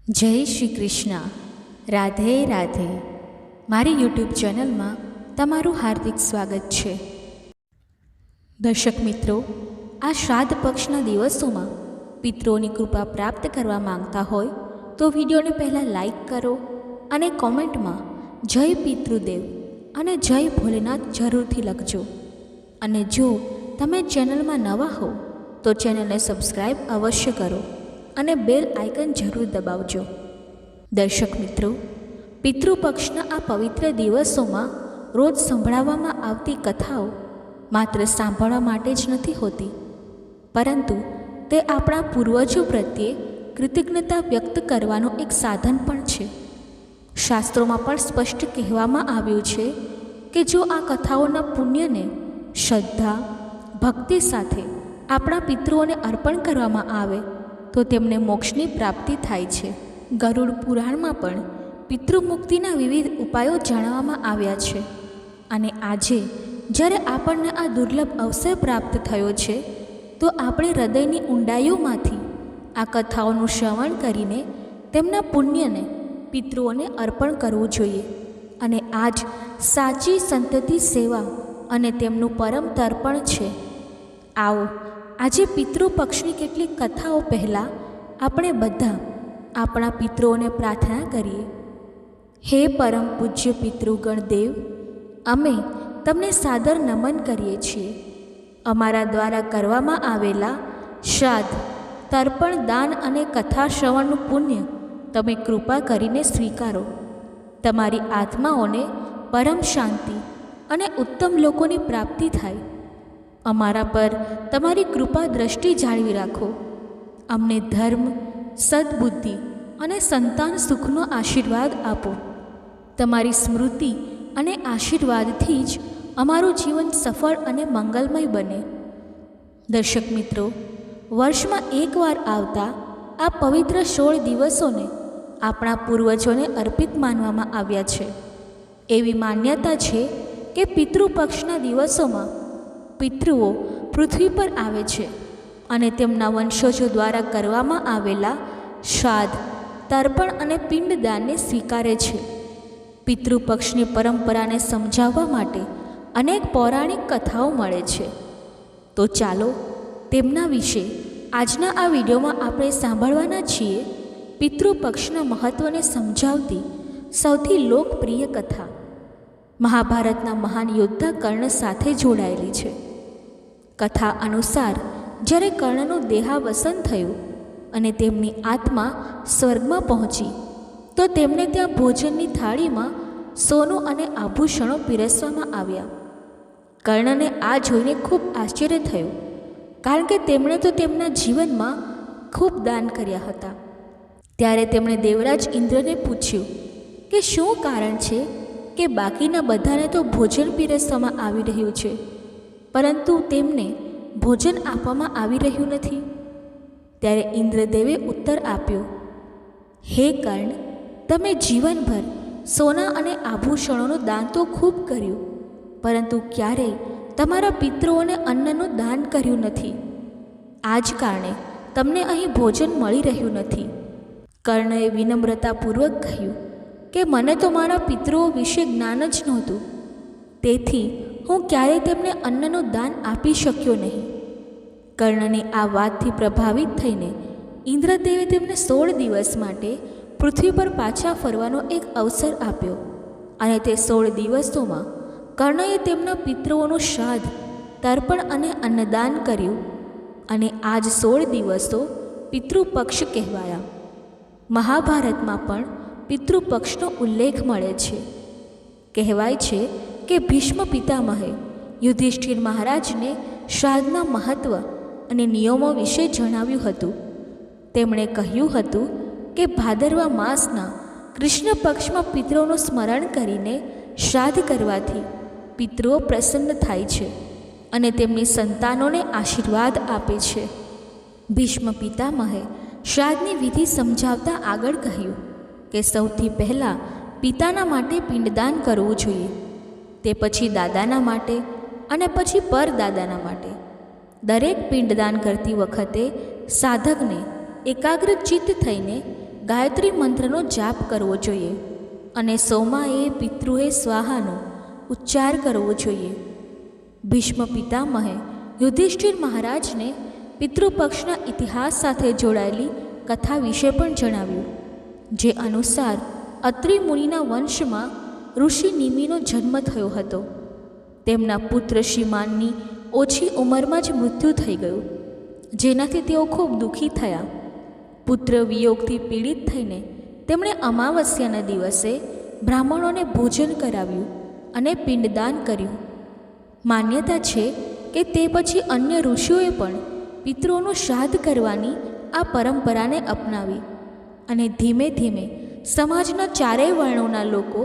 જય શ્રી કૃષ્ણ. રાધે રાધે. મારી યુટ્યુબ ચેનલમાં તમારું હાર્દિક સ્વાગત છે. દર્શક મિત્રો, આ શ્રાદ્ધ પક્ષના દિવસોમાં પિતૃઓની કૃપા પ્રાપ્ત કરવા માંગતા હોય તો વિડીયોને પહેલાં લાઈક કરો અને કોમેન્ટમાં જય પિતૃદેવ અને જય ભોલેનાથ જરૂરથી લખજો. અને જો તમે ચેનલમાં નવા હો તો ચેનલને સબસ્ક્રાઈબ અવશ્ય કરો અને બેલ આઇકન જરૂર દબાવજો. દર્શક મિત્રો, પિતૃપક્ષના આ પવિત્ર દિવસોમાં રોજ સંભળાવવામાં આવતી કથાઓ માત્ર સાંભળવા માટે જ નથી હોતી, પરંતુ તે આપણા પૂર્વજો પ્રત્યે કૃતજ્ઞતા વ્યક્ત કરવાનું એક સાધન પણ છે. શાસ્ત્રોમાં પણ સ્પષ્ટ કહેવામાં આવ્યું છે કે જો આ કથાઓના પુણ્યને શ્રદ્ધા ભક્તિ સાથે આપણા પિતૃઓને અર્પણ કરવામાં આવે તો તેમને મોક્ષની પ્રાપ્તિ થાય છે. ગરુડ પુરાણમાં પણ પિતૃમુક્તિના વિવિધ ઉપાયો જણાવવામાં આવ્યા છે. અને આજે જ્યારે આપણને આ દુર્લભ અવસર પ્રાપ્ત થયો છે તો આપણે હૃદયની ઊંડાઈઓમાંથી આ કથાઓનું શ્રવણ કરીને તેમના પુણ્યને પિતૃઓને અર્પણ કરવું જોઈએ. અને આ જ સાચી સંતતિ સેવા અને તેમનું પરમ તર્પણ છે. આવો આજે પિતૃપક્ષની કેટલીક કથાઓ પહેલાં આપણે બધા આપણા પિતૃઓને પ્રાર્થના કરીએ. હે પરમ પૂજ્ય પિતૃગણ દેવ, અમે તમને સાદર નમન કરીએ છીએ. અમારા દ્વારા કરવામાં આવેલા શ્રાદ્ધ, તર્પણ, દાન અને કથા શ્રવણનું પુણ્ય તમે કૃપા કરીને સ્વીકારો. તમારી આત્માઓને પરમ શાંતિ અને ઉત્તમ લોકોની પ્રાપ્તિ થાય. અમારા પર તમારી કૃપા દ્રષ્ટિ જાળવી રાખો. અમને ધર્મ, સદબુદ્ધિ અને સંતાન સુખનો આશીર્વાદ આપો. તમારી સ્મૃતિ અને આશીર્વાદથી જ અમારું જીવન સફળ અને મંગલમય બને. દર્શક મિત્રો, વર્ષમાં એકવાર આવતા આ પવિત્ર 16 દિવસોને આપણા પૂર્વજોને અર્પિત માનવામાં આવ્યા છે. એવી માન્યતા છે કે પિતૃપક્ષના દિવસોમાં પિતૃઓ પૃથ્વી પર આવે છે અને તેમના વંશજો દ્વારા કરવામાં આવેલા શ્રાદ્ધ, તર્પણ અને પિંડદાનને સ્વીકારે છે. પિતૃપક્ષની પરંપરાને સમજાવવા માટે અનેક પૌરાણિક કથાઓ મળે છે. તો ચાલો તેમના વિશે આજના આ વિડીયોમાં આપણે સાંભળવાના છીએ. પિતૃપક્ષના મહત્ત્વને સમજાવતી સૌથી લોકપ્રિય કથા મહાભારતના મહાન યોદ્ધા કર્ણ સાથે જોડાયેલી છે. કથા અનુસાર જ્યારે કર્ણનું દેહાવસાન થયું અને તેમની આત્મા સ્વર્ગમાં પહોંચી તો તેમને ત્યાં ભોજનની થાળીમાં સોનું અને આભૂષણો પીરસવામાં આવ્યા. કર્ણને આ જોઈને ખૂબ આશ્ચર્ય થયું, કારણ કે તેમણે તો તેમના જીવનમાં ખૂબ દાન કર્યા હતા. ત્યારે તેમણે દેવરાજ ઇન્દ્રને પૂછ્યું કે શું કારણ છે કે બાકીના બધાને તો ભોજન પીરસવામાં આવી રહ્યું છે, પરંતુ તેમને ભોજન આપવામાં આવી રહ્યું નથી. ત્યારે ઇન્દ્રદેવે ઉત્તર આપ્યો, હે કર્ણ, તમે જીવનભર સોના અને આભૂષણોનું દાન તો ખૂબ કર્યું, પરંતુ ક્યારેય તમારા પિતૃઓને અન્નનું દાન કર્યું નથી. આ જ કારણે તમને અહીં ભોજન મળી રહ્યું નથી. કર્ણએ વિનમ્રતાપૂર્વક કહ્યું કે મને તો મારા પિતૃઓ વિશે જ્ઞાન જ નહોતું, તેથી હું ક્યારેય તેમને અન્નનું દાન આપી શક્યો નહીં. કર્ણની આ વાતથી પ્રભાવિત થઈને ઇન્દ્રદેવે તેમને 16 દિવસ માટે પૃથ્વી પર પાછા ફરવાનો એક અવસર આપ્યો. અને તે 16 દિવસોમાં કર્ણએ તેમના પિતૃઓનું શ્રાદ્ધ, તર્પણ અને અન્નદાન કર્યું. અને આ જ 16 દિવસો પિતૃપક્ષ કહેવાયા. મહાભારતમાં પણ પિતૃપક્ષનો ઉલ્લેખ મળે છે. કહેવાય છે કે ભીષ્મ પિતામહે યુધિષ્ઠિર મહારાજને શ્રાદ્ધના મહત્ત્વ અને નિયમો વિશે જણાવ્યું હતું. તેમણે કહ્યું હતું કે ભાદરવા માસના કૃષ્ણ પક્ષમાં પિતૃઓનું સ્મરણ કરીને શ્રાદ્ધ કરવાથી પિતૃઓ પ્રસન્ન થાય છે અને તેમની સંતાનોને આશીર્વાદ આપે છે. ભીષ્મ પિતામહે શ્રાદ્ધની વિધિ સમજાવતા આગળ કહ્યું કે સૌથી પહેલાં પિતાના માટે પિંડદાન કરવું જોઈએ, તે પછી દાદાના માટે અને પછી પરદાદાના માટે. દરેક પિંડદાન કરતી વખતે સાધકને એકાગ્રચિત્ત થઈને ગાયત્રી મંત્રનો જાપ કરવો જોઈએ અને સોમાએ પિતૃએ સ્વાહાનો ઉચ્ચાર કરવો જોઈએ. ભીષ્મ પિતામહે યુધિષ્ઠિર મહારાજને પિતૃપક્ષના ઇતિહાસ સાથે જોડાયેલી કથા વિશે પણ જણાવ્યું, જે અનુસાર અત્રિ મુનિના વંશમાં ઋષિ નિમિનો જન્મ થયો હતો. તેમના પુત્ર શિમાનની ઓછી ઉંમરમાં જ મૃત્યુ થઈ ગયું, જેનાથી તેઓ ખૂબ દુઃખી થયા. પુત્ર વિયોગથી પીડિત થઈને તેમણે અમાવસ્યાના દિવસે બ્રાહ્મણોને ભોજન કરાવ્યું અને પિંડદાન કર્યું. માન્યતા છે કે તે પછી અન્ય ઋષિઓએ પણ પિતૃઓનું શ્રાદ્ધ કરવાની આ પરંપરાને અપનાવી અને ધીમે ધીમે સમાજના ચારેય વર્ણોના લોકો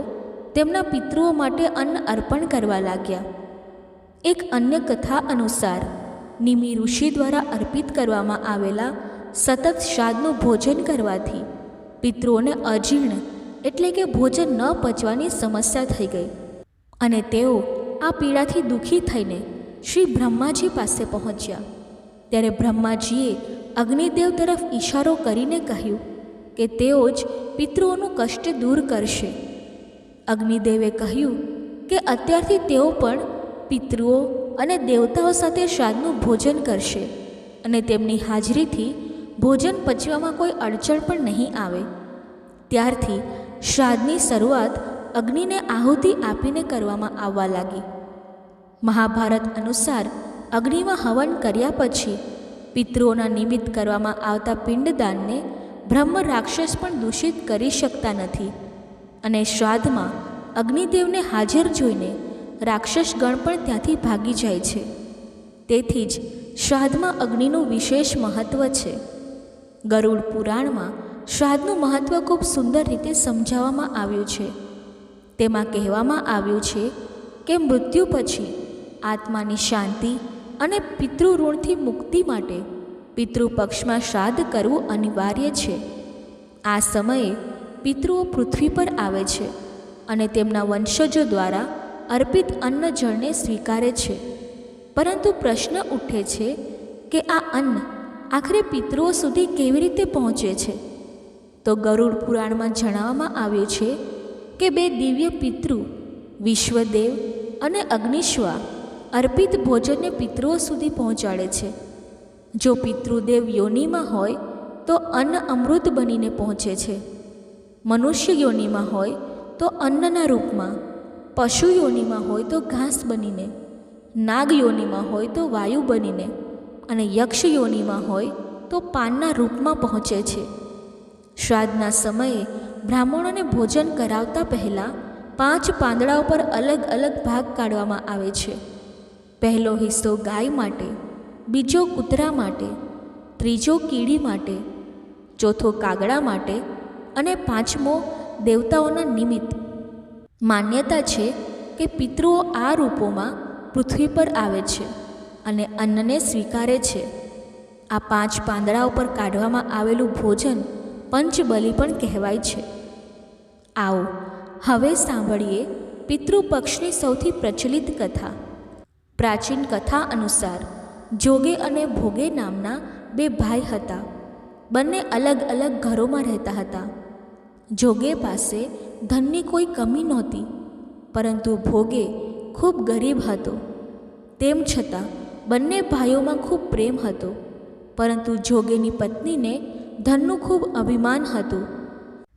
તેમના પિતૃઓ માટે અન્ન અર્પણ કરવા લાગ્યા. એક અન્ય કથા અનુસાર નિમિ ઋષિ દ્વારા અર્પિત કરવામાં આવેલા સતત શ્રાદ્ધનું ભોજન કરવાથી પિતૃઓને અજીર્ણ એટલે કે ભોજન ન પચવાની સમસ્યા થઈ ગઈ અને તેઓ આ પીડાથી દુઃખી થઈને શ્રી બ્રહ્માજી પાસે પહોંચ્યા. ત્યારે બ્રહ્માજીએ અગ્નિદેવ તરફ ઈશારો કરીને કહ્યું કે તેઓ જ પિતૃઓનું કષ્ટ દૂર કરશે. અગ્નિદેવે કહ્યું કે અત્યારથી તેઓ પણ પિતૃઓ અને દેવતાઓ સાથે શ્રાદ્ધનું ભોજન કરશે અને તેમની હાજરીથી ભોજન પચવામાં કોઈ અડચણ પણ નહીં આવે. ત્યારથી શ્રાદ્ધની શરૂઆત અગ્નિને આહુતિ આપીને કરવામાં આવવા લાગી. મહાભારત અનુસાર અગ્નિમાં હવન કર્યા પછી પિતૃઓના નિમિત્ત કરવામાં આવતા પિંડદાનને બ્રહ્મ રાક્ષસ પણ દૂષિત કરી શકતા નથી અને શ્રાદ્ધમાં અગ્નિદેવને હાજર જોઈને રાક્ષસ ગણ પણ ત્યાંથી ભાગી જાય છે. તેથી જ શ્રાદ્ધમાં અગ્નિનું વિશેષ મહત્ત્વ છે. ગરુડ પુરાણમાં શ્રાદ્ધનું મહત્ત્વ ખૂબ સુંદર રીતે સમજાવવામાં આવ્યું છે. તેમાં કહેવામાં આવ્યું છે કે મૃત્યુ પછી આત્માની શાંતિ અને પિતૃઋણથી મુક્તિ માટે પિતૃપક્ષમાં શ્રાદ્ધ કરવું અનિવાર્ય છે. આ સમયે પિતૃઓ પૃથ્વી પર આવે છે અને તેમના વંશજો દ્વારા અર્પિત અન્ન જળને સ્વીકારે છે. પરંતુ પ્રશ્ન ઉઠે છે કે આ અન્ન આખરે પિતૃઓ સુધી કેવી રીતે પહોંચે છે? તો ગરુડ પુરાણમાં જણાવવામાં આવ્યું છે કે બે દિવ્ય પિતૃ વિશ્વદેવ અને અગ્નિશ્વા અર્પિત ભોજનને પિતૃઓ સુધી પહોંચાડે છે. જો પિતૃદેવ યોનિમાં હોય તો અન્ન અમૃત બનીને પહોંચે છે. મનુષ્ય યોનિમાં હોય તો અન્નના રૂપમાં, પશુ યોનિમાં હોય તો ઘાસ બનીને, નાગ યોનિમાં હોય તો વાયુ બનીને અને યક્ષ યોનિમાં હોય તો પાનના રૂપમાં પહોંચે છે. શ્રાદ્ધના સમયે બ્રાહ્મણોને ભોજન કરાવતા પહેલાં 5 પાંદડા ઉપર અલગ અલગ ભાગ કાઢવામાં આવે છે. પહેલો હિસ્સો ગાય માટે, બીજો કૂતરા માટે, ત્રીજો કીડી માટે, ચોથો કાગડા માટે અને 5મો દેવતાઓના નિમિત્ત. માન્યતા છે કે પિતૃઓ આ રૂપોમાં પૃથ્વી પર આવે છે અને અન્નને સ્વીકારે છે. આ 5 પાંદડા ઉપર કાઢવામાં આવેલું ભોજન પંચબલી પણ કહેવાય છે. આવો હવે સાંભળીએ પિતૃપક્ષની સૌથી પ્રચલિત કથા. પ્રાચીન કથા અનુસાર જોગે અને ભોગે નામના 2 ભાઈ હતા. બંને અલગ અલગ ઘરોમાં રહેતા હતા. જોગે પાસે ધનની કોઈ કમી નહોતી, પરંતુ ભોગે ખૂબ ગરીબ હતો. તેમ છતાં બંને ભાઈઓમાં ખૂબ પ્રેમ હતો, પરંતુ જોગેની પત્નીને ધનનું ખૂબ અભિમાન હતું.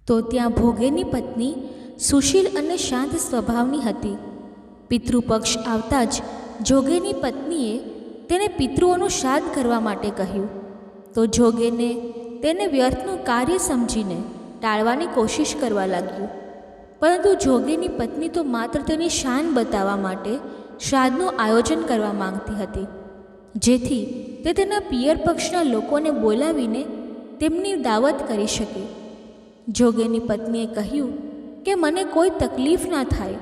તો ત્યાં ભોગેની પત્ની સુશીલ અને શાંત સ્વભાવની હતી. પિતૃપક્ષ આવતા જ જોગેની પત્નીએ તેને પિતૃઓનું શ્રાદ્ધ કરવા માટે કહ્યું. તો જોગેને તેને વ્યર્થનું કાર્ય સમજીને ટાળવાની કોશિશ કરવા લાગ્યું. પરંતુ જોગેની પત્ની તો માત્ર તેની શાન બતાવવા માટે શ્રાદ્ધનું આયોજન કરવા માંગતી હતી, જેથી તે તેના પિયર પક્ષના લોકોને બોલાવીને તેમની દાવત કરી શકે. જોગેની પત્નીએ કહ્યું કે મને કોઈ તકલીફ ના થાય,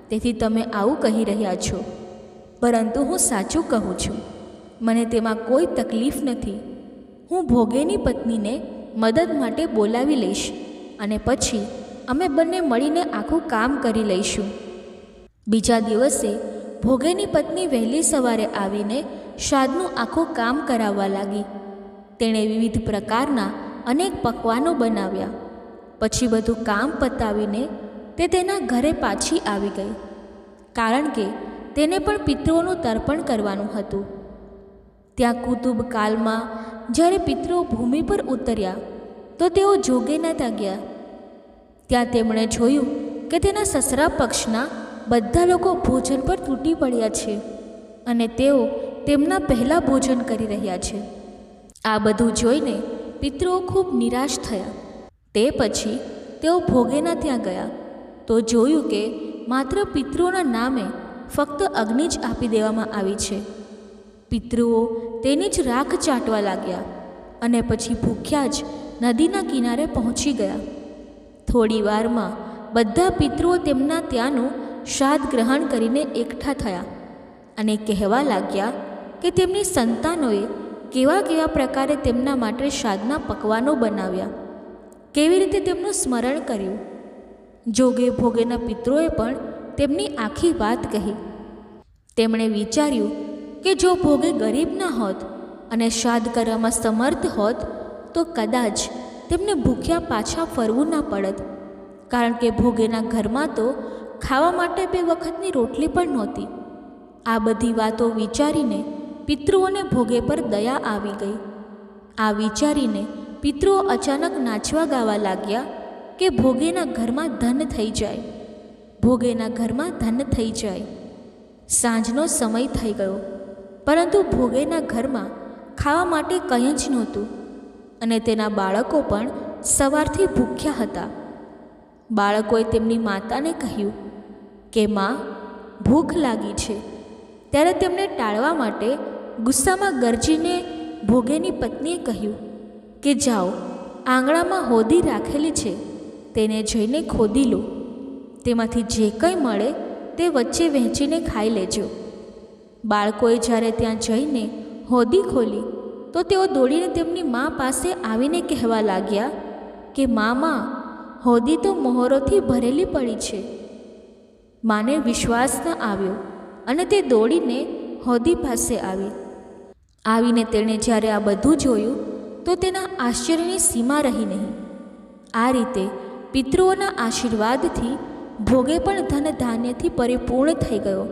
તેથી તમે આવું કહી રહ્યા છો, પરંતુ હું સાચું કહું છું. મને તેમાં કોઈ તકલીફ નથી. હું ભોગેની પત્નીને મદદ માટે બોલાવી લઈશ અને પછી અમે બંને મળીને આખું કામ કરી લઈશું. બીજા દિવસે ભોગેની પત્ની વહેલી સવારે આવીને શ્રાદ્ધનું આખું કામ કરાવવા લાગી. તેણે વિવિધ પ્રકારના અનેક પકવાનો બનાવ્યા પછી બધું કામ પતાવીને તે તેના ઘરે પાછી આવી ગઈ, કારણ કે તેને પણ પિતૃઓનું તર્પણ કરવાનું હતું. ત્યાં કુતુબ કાલમાં જ્યારે પિતૃઓ ભૂમિ પર ઉતર્યા તો તેઓ જોગેના ત્યાં ગયા. ત્યાં તેમણે જોયું કે તેના સસરા પક્ષના બધા લોકો ભોજન પર તૂટી પડ્યા છે અને તેઓ તેમના પહેલાં ભોજન કરી રહ્યા છે. આ બધું જોઈને પિતૃઓ ખૂબ નિરાશ થયા. તે પછી તેઓ ભોગેના ત્યાં ગયા તો જોયું કે માત્ર પિતૃઓના નામે ફક્ત અગ્નિ જ આપી દેવામાં આવી છે. પિતૃઓ તેની જ રાખ ચાટવા લાગ્યા અને પછી ભૂખ્યા જ નદીના કિનારે પહોંચી ગયા. થોડી વારમાં બધા પિતૃઓ તેમના ત્યાંનું શ્રાદ્ધ ગ્રહણ કરીને એકઠા થયા અને કહેવા લાગ્યા કે તેમની સંતાનોએ કેવા કેવા પ્રકારે તેમના માટે શ્રાદ્ધના પકવાનો બનાવ્યા, કેવી રીતે તેમનું સ્મરણ કર્યું. જોગે ભોગેના પિતૃઓએ પણ તેમની આખી વાત કહી. તેમણે વિચાર્યું કે જો ભોગે ગરીબ ના હોત અને શ્રાદ્ધ કરવામાં સમર્થ હોત તો કદાચ તેમને ભૂખ્યા પાછા ફરવું ના પડત, કારણ કે ભોગેના ઘરમાં તો ખાવા માટે 2 વખતની રોટલી પણ નહોતી. આ બધી વાતો વિચારીને પિતૃઓને ભોગે પર દયા આવી ગઈ. આ વિચારીને પિતૃઓ અચાનક નાચવા ગાવા લાગ્યા કે ભોગેના ઘરમાં ધન થઈ જાય, ભોગેના ઘરમાં ધન થઈ જાય. સાંજનો સમય થઈ ગયો, પરંતુ ભોગેના ઘરમાં ખાવા માટે કંઈ જ નહોતું અને તેના બાળકો પણ સવારથી ભૂખ્યા હતા. બાળકોએ તેમની માતાને કહ્યું કે માં, ભૂખ લાગી છે. ત્યારે તેમને ટાળવા માટે ગુસ્સામાં ગરજીને ભોગેની પત્નીએ કહ્યું કે જાઓ, આંગણામાં હોદી રાખેલી છે, તેને જઈને ખોદી લો. તેમાંથી જે કંઈ મળે તે વચ્ચે વહેંચીને ખાઈ લેજો. બાળકોએ જ્યારે ત્યાં જઈને હોદી ખોલી તો તેઓ દોડીને તેમની મા પાસે આવીને કહેવા લાગ્યા કે મામા, હોદી તો મોહરોથી ભરેલી પડી છે. માને વિશ્વાસ ન આવ્યો અને તે દોડીને હોદી પાસે આવીને તેણે જ્યારે આ બધું જોયું તો તેના આશ્ચર્યની સીમા રહી નહીં. આ રીતે પિતૃઓના આશીર્વાદથી ભોગે પણ ધન ધાન્યથી પરિપૂર્ણ થઈ ગયો,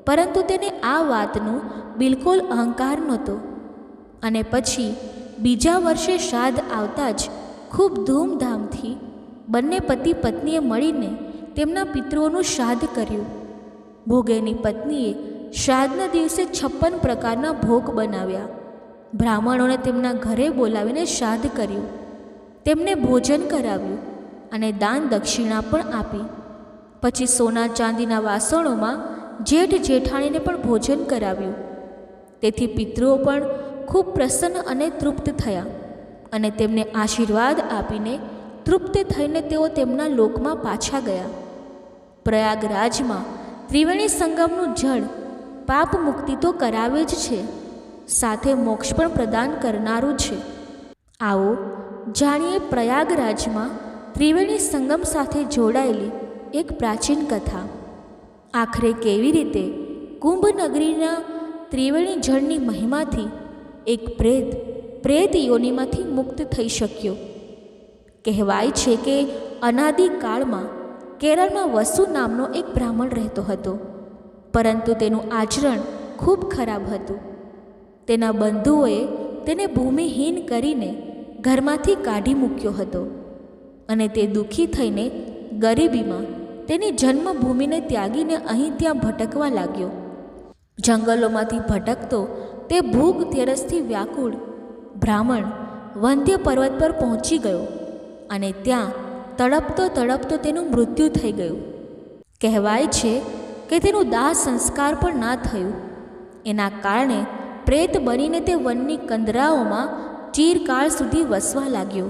પરંતુ તેને આ વાતનો બિલકુલ અહંકાર નહોતો. અને પછી બીજા વર્ષે શ્રાદ્ધ આવતા જ ખૂબ ધૂમધામથી બંને પતિ પત્નીએ મળીને તેમના પિતૃઓનું શ્રાદ્ધ કર્યું. ભોગેની પત્નીએ શ્રાદ્ધના દિવસે 56 પ્રકારના ભોગ બનાવ્યા. બ્રાહ્મણોને તેમના ઘરે બોલાવીને શ્રાદ્ધ કર્યું, તેમને ભોજન કરાવ્યું અને દાન દક્ષિણા પણ આપી. પછી સોના ચાંદીના વાસણોમાં જેઠ જેઠાણીને પણ ભોજન કરાવ્યું. તેથી પિતૃઓ પણ ખૂબ પ્રસન્ન અને તૃપ્ત થયા અને તેમને આશીર્વાદ આપીને તૃપ્ત થઈને તેઓ તેમના લોકમાં પાછા ગયા. પ્રયાગરાજમાં ત્રિવેણી સંગમનું જળ પાપ મુક્તિ તો કરાવે જ છે, સાથે મોક્ષ પણ પ્રદાન કરનારું છે. આવો જાણીએ પ્રયાગરાજમાં ત્રિવેણી સંગમ સાથે જોડાયેલી એક પ્રાચીન કથા. આખરે કેવી રીતે કુંભ નગરીના ત્રિવેણી જળની મહિમાથી એક પ્રેત યોનિમાંથી મુક્ત થઈ શક્યો. કહેવાય છે કે અનાદિકાળમાં કેરળમાં વસુ નામનો એક બ્રાહ્મણ રહેતો હતો, પરંતુ તેનું આચરણ ખૂબ ખરાબ હતું. તેના બંધુઓએ તેને ભૂમિહીન કરીને ઘરમાંથી કાઢી મૂક્યો હતો અને તે દુઃખી થઈને ગરીબીમાં તેની જન્મભૂમિને ત્યાગીને અહીં ત્યાં ભટકવા લાગ્યો. જંગલોમાંથી ભટકતો તે ભૂખ તેરસથી વ્યાકુળ બ્રાહ્મણ વંધ્ય પર્વત પર પહોંચી ગયો અને ત્યાં તડપતો તેનું મૃત્યુ થઈ ગયું. કહેવાય છે કે તેનું દાહ સંસ્કાર પણ ના થયું. એના કારણે પ્રેત બનીને તે વનની કંદરાઓમાં ચિરકાળ સુધી વસવા લાગ્યો.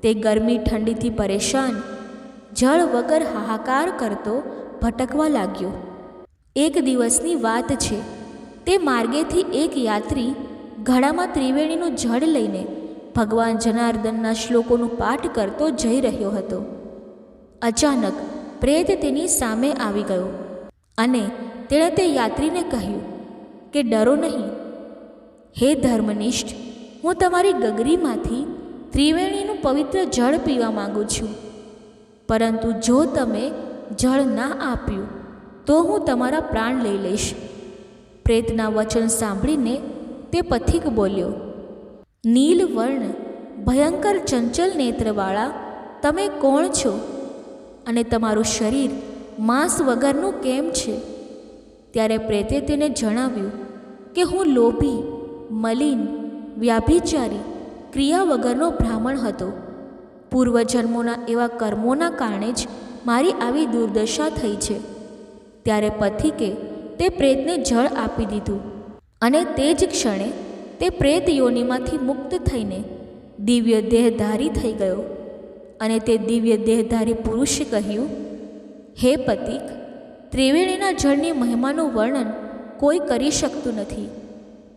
તે ગરમી ઠંડીથી પરેશાન જળ વગર હાહાકાર કરતો ભટકવા લાગ્યો. એક દિવસની વાત છે, તે માર્ગેથી એક યાત્રી ઘડામાં ત્રિવેણીનું જળ લઈને ભગવાન જનાર્દનના શ્લોકોનું પાઠ કરતો જઈ રહ્યો હતો. અચાનક પ્રેત તેની સામે આવી ગયો અને તેણે તે યાત્રીને કહ્યું કે ડરો નહીં. હે ધર્મનિષ્ઠ, હું તમારી ગગરીમાંથી ત્રિવેણીનું પવિત્ર જળ પીવા માગું છું, પરંતુ જો તમે જળ ના આપ્યું તો હું તમારા પ્રાણ લઈ લઈશ. પ્રેતના વચન સાંભળીને તે પથિક બોલ્યો, નીલ વર્ણ ભયંકર ચંચલ નેત્રવાળા તમે કોણ છો, અને તમારું શરીર માંસ વગરનું કેમ છે? ત્યારે પ્રેતે તેને જણાવ્યું કે હું લોભી, મલિન, વ્યાભિચારી, ક્રિયા વગરનો બ્રાહ્મણ હતો. પૂર્વજન્મોના એવા કર્મોના કારણે જ મારી આવી દુર્દશા થઈ છે. ત્યારે પથિકે તે પ્રેતને જળ આપી દીધું, અને તે જ ક્ષણે તે પ્રેત યોનિમાંથી મુક્ત થઈને દિવ્ય દેહધારી થઈ ગયો. અને તે દિવ્ય દેહધારી પુરુષે કહ્યું, હે પથિક, ત્રિવેણીના જળની મહિમાનું વર્ણન કોઈ કરી શકતું નથી.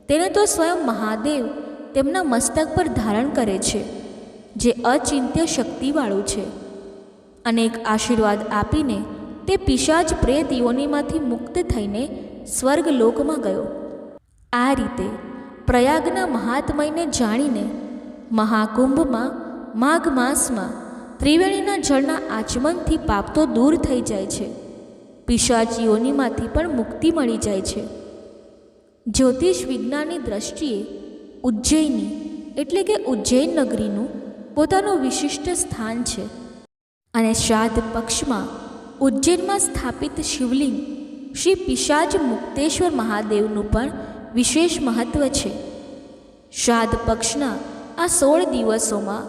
તેને તો સ્વયં મહાદેવ તેમના મસ્તક પર ધારણ કરે છે, જે અચિંત્ય શક્તિવાળું છે. અનેક આશીર્વાદ આપીને તે પિશાચ પ્રેત યોનિમાંથી મુક્ત થઈને સ્વર્ગલોકમાં ગયો. આ રીતે પ્રયાગના મહાત્મયને જાણીને મહાકુંભમાં માઘ માસમાં ત્રિવેણીના જળના આચમનથી પાપ તો દૂર થઈ જાય છે, પિશાચ યોનિમાંથી પણ મુક્તિ મળી જાય છે. જ્યોતિષ વિજ્ઞાનની દ્રષ્ટિએ ઉજ્જૈની એટલે કે ઉજ્જૈન નગરીનું પોતાનું વિશિષ્ટ સ્થાન છે. અને શ્રાદ્ધ પક્ષમાં ઉજ્જૈનમાં સ્થાપિત શિવલિંગ શ્રી પિશાચ મુક્તેશ્વર મહાદેવનું પણ વિશેષ મહત્ત્વ છે. શ્રાદ્ધ પક્ષના આ 16 દિવસોમાં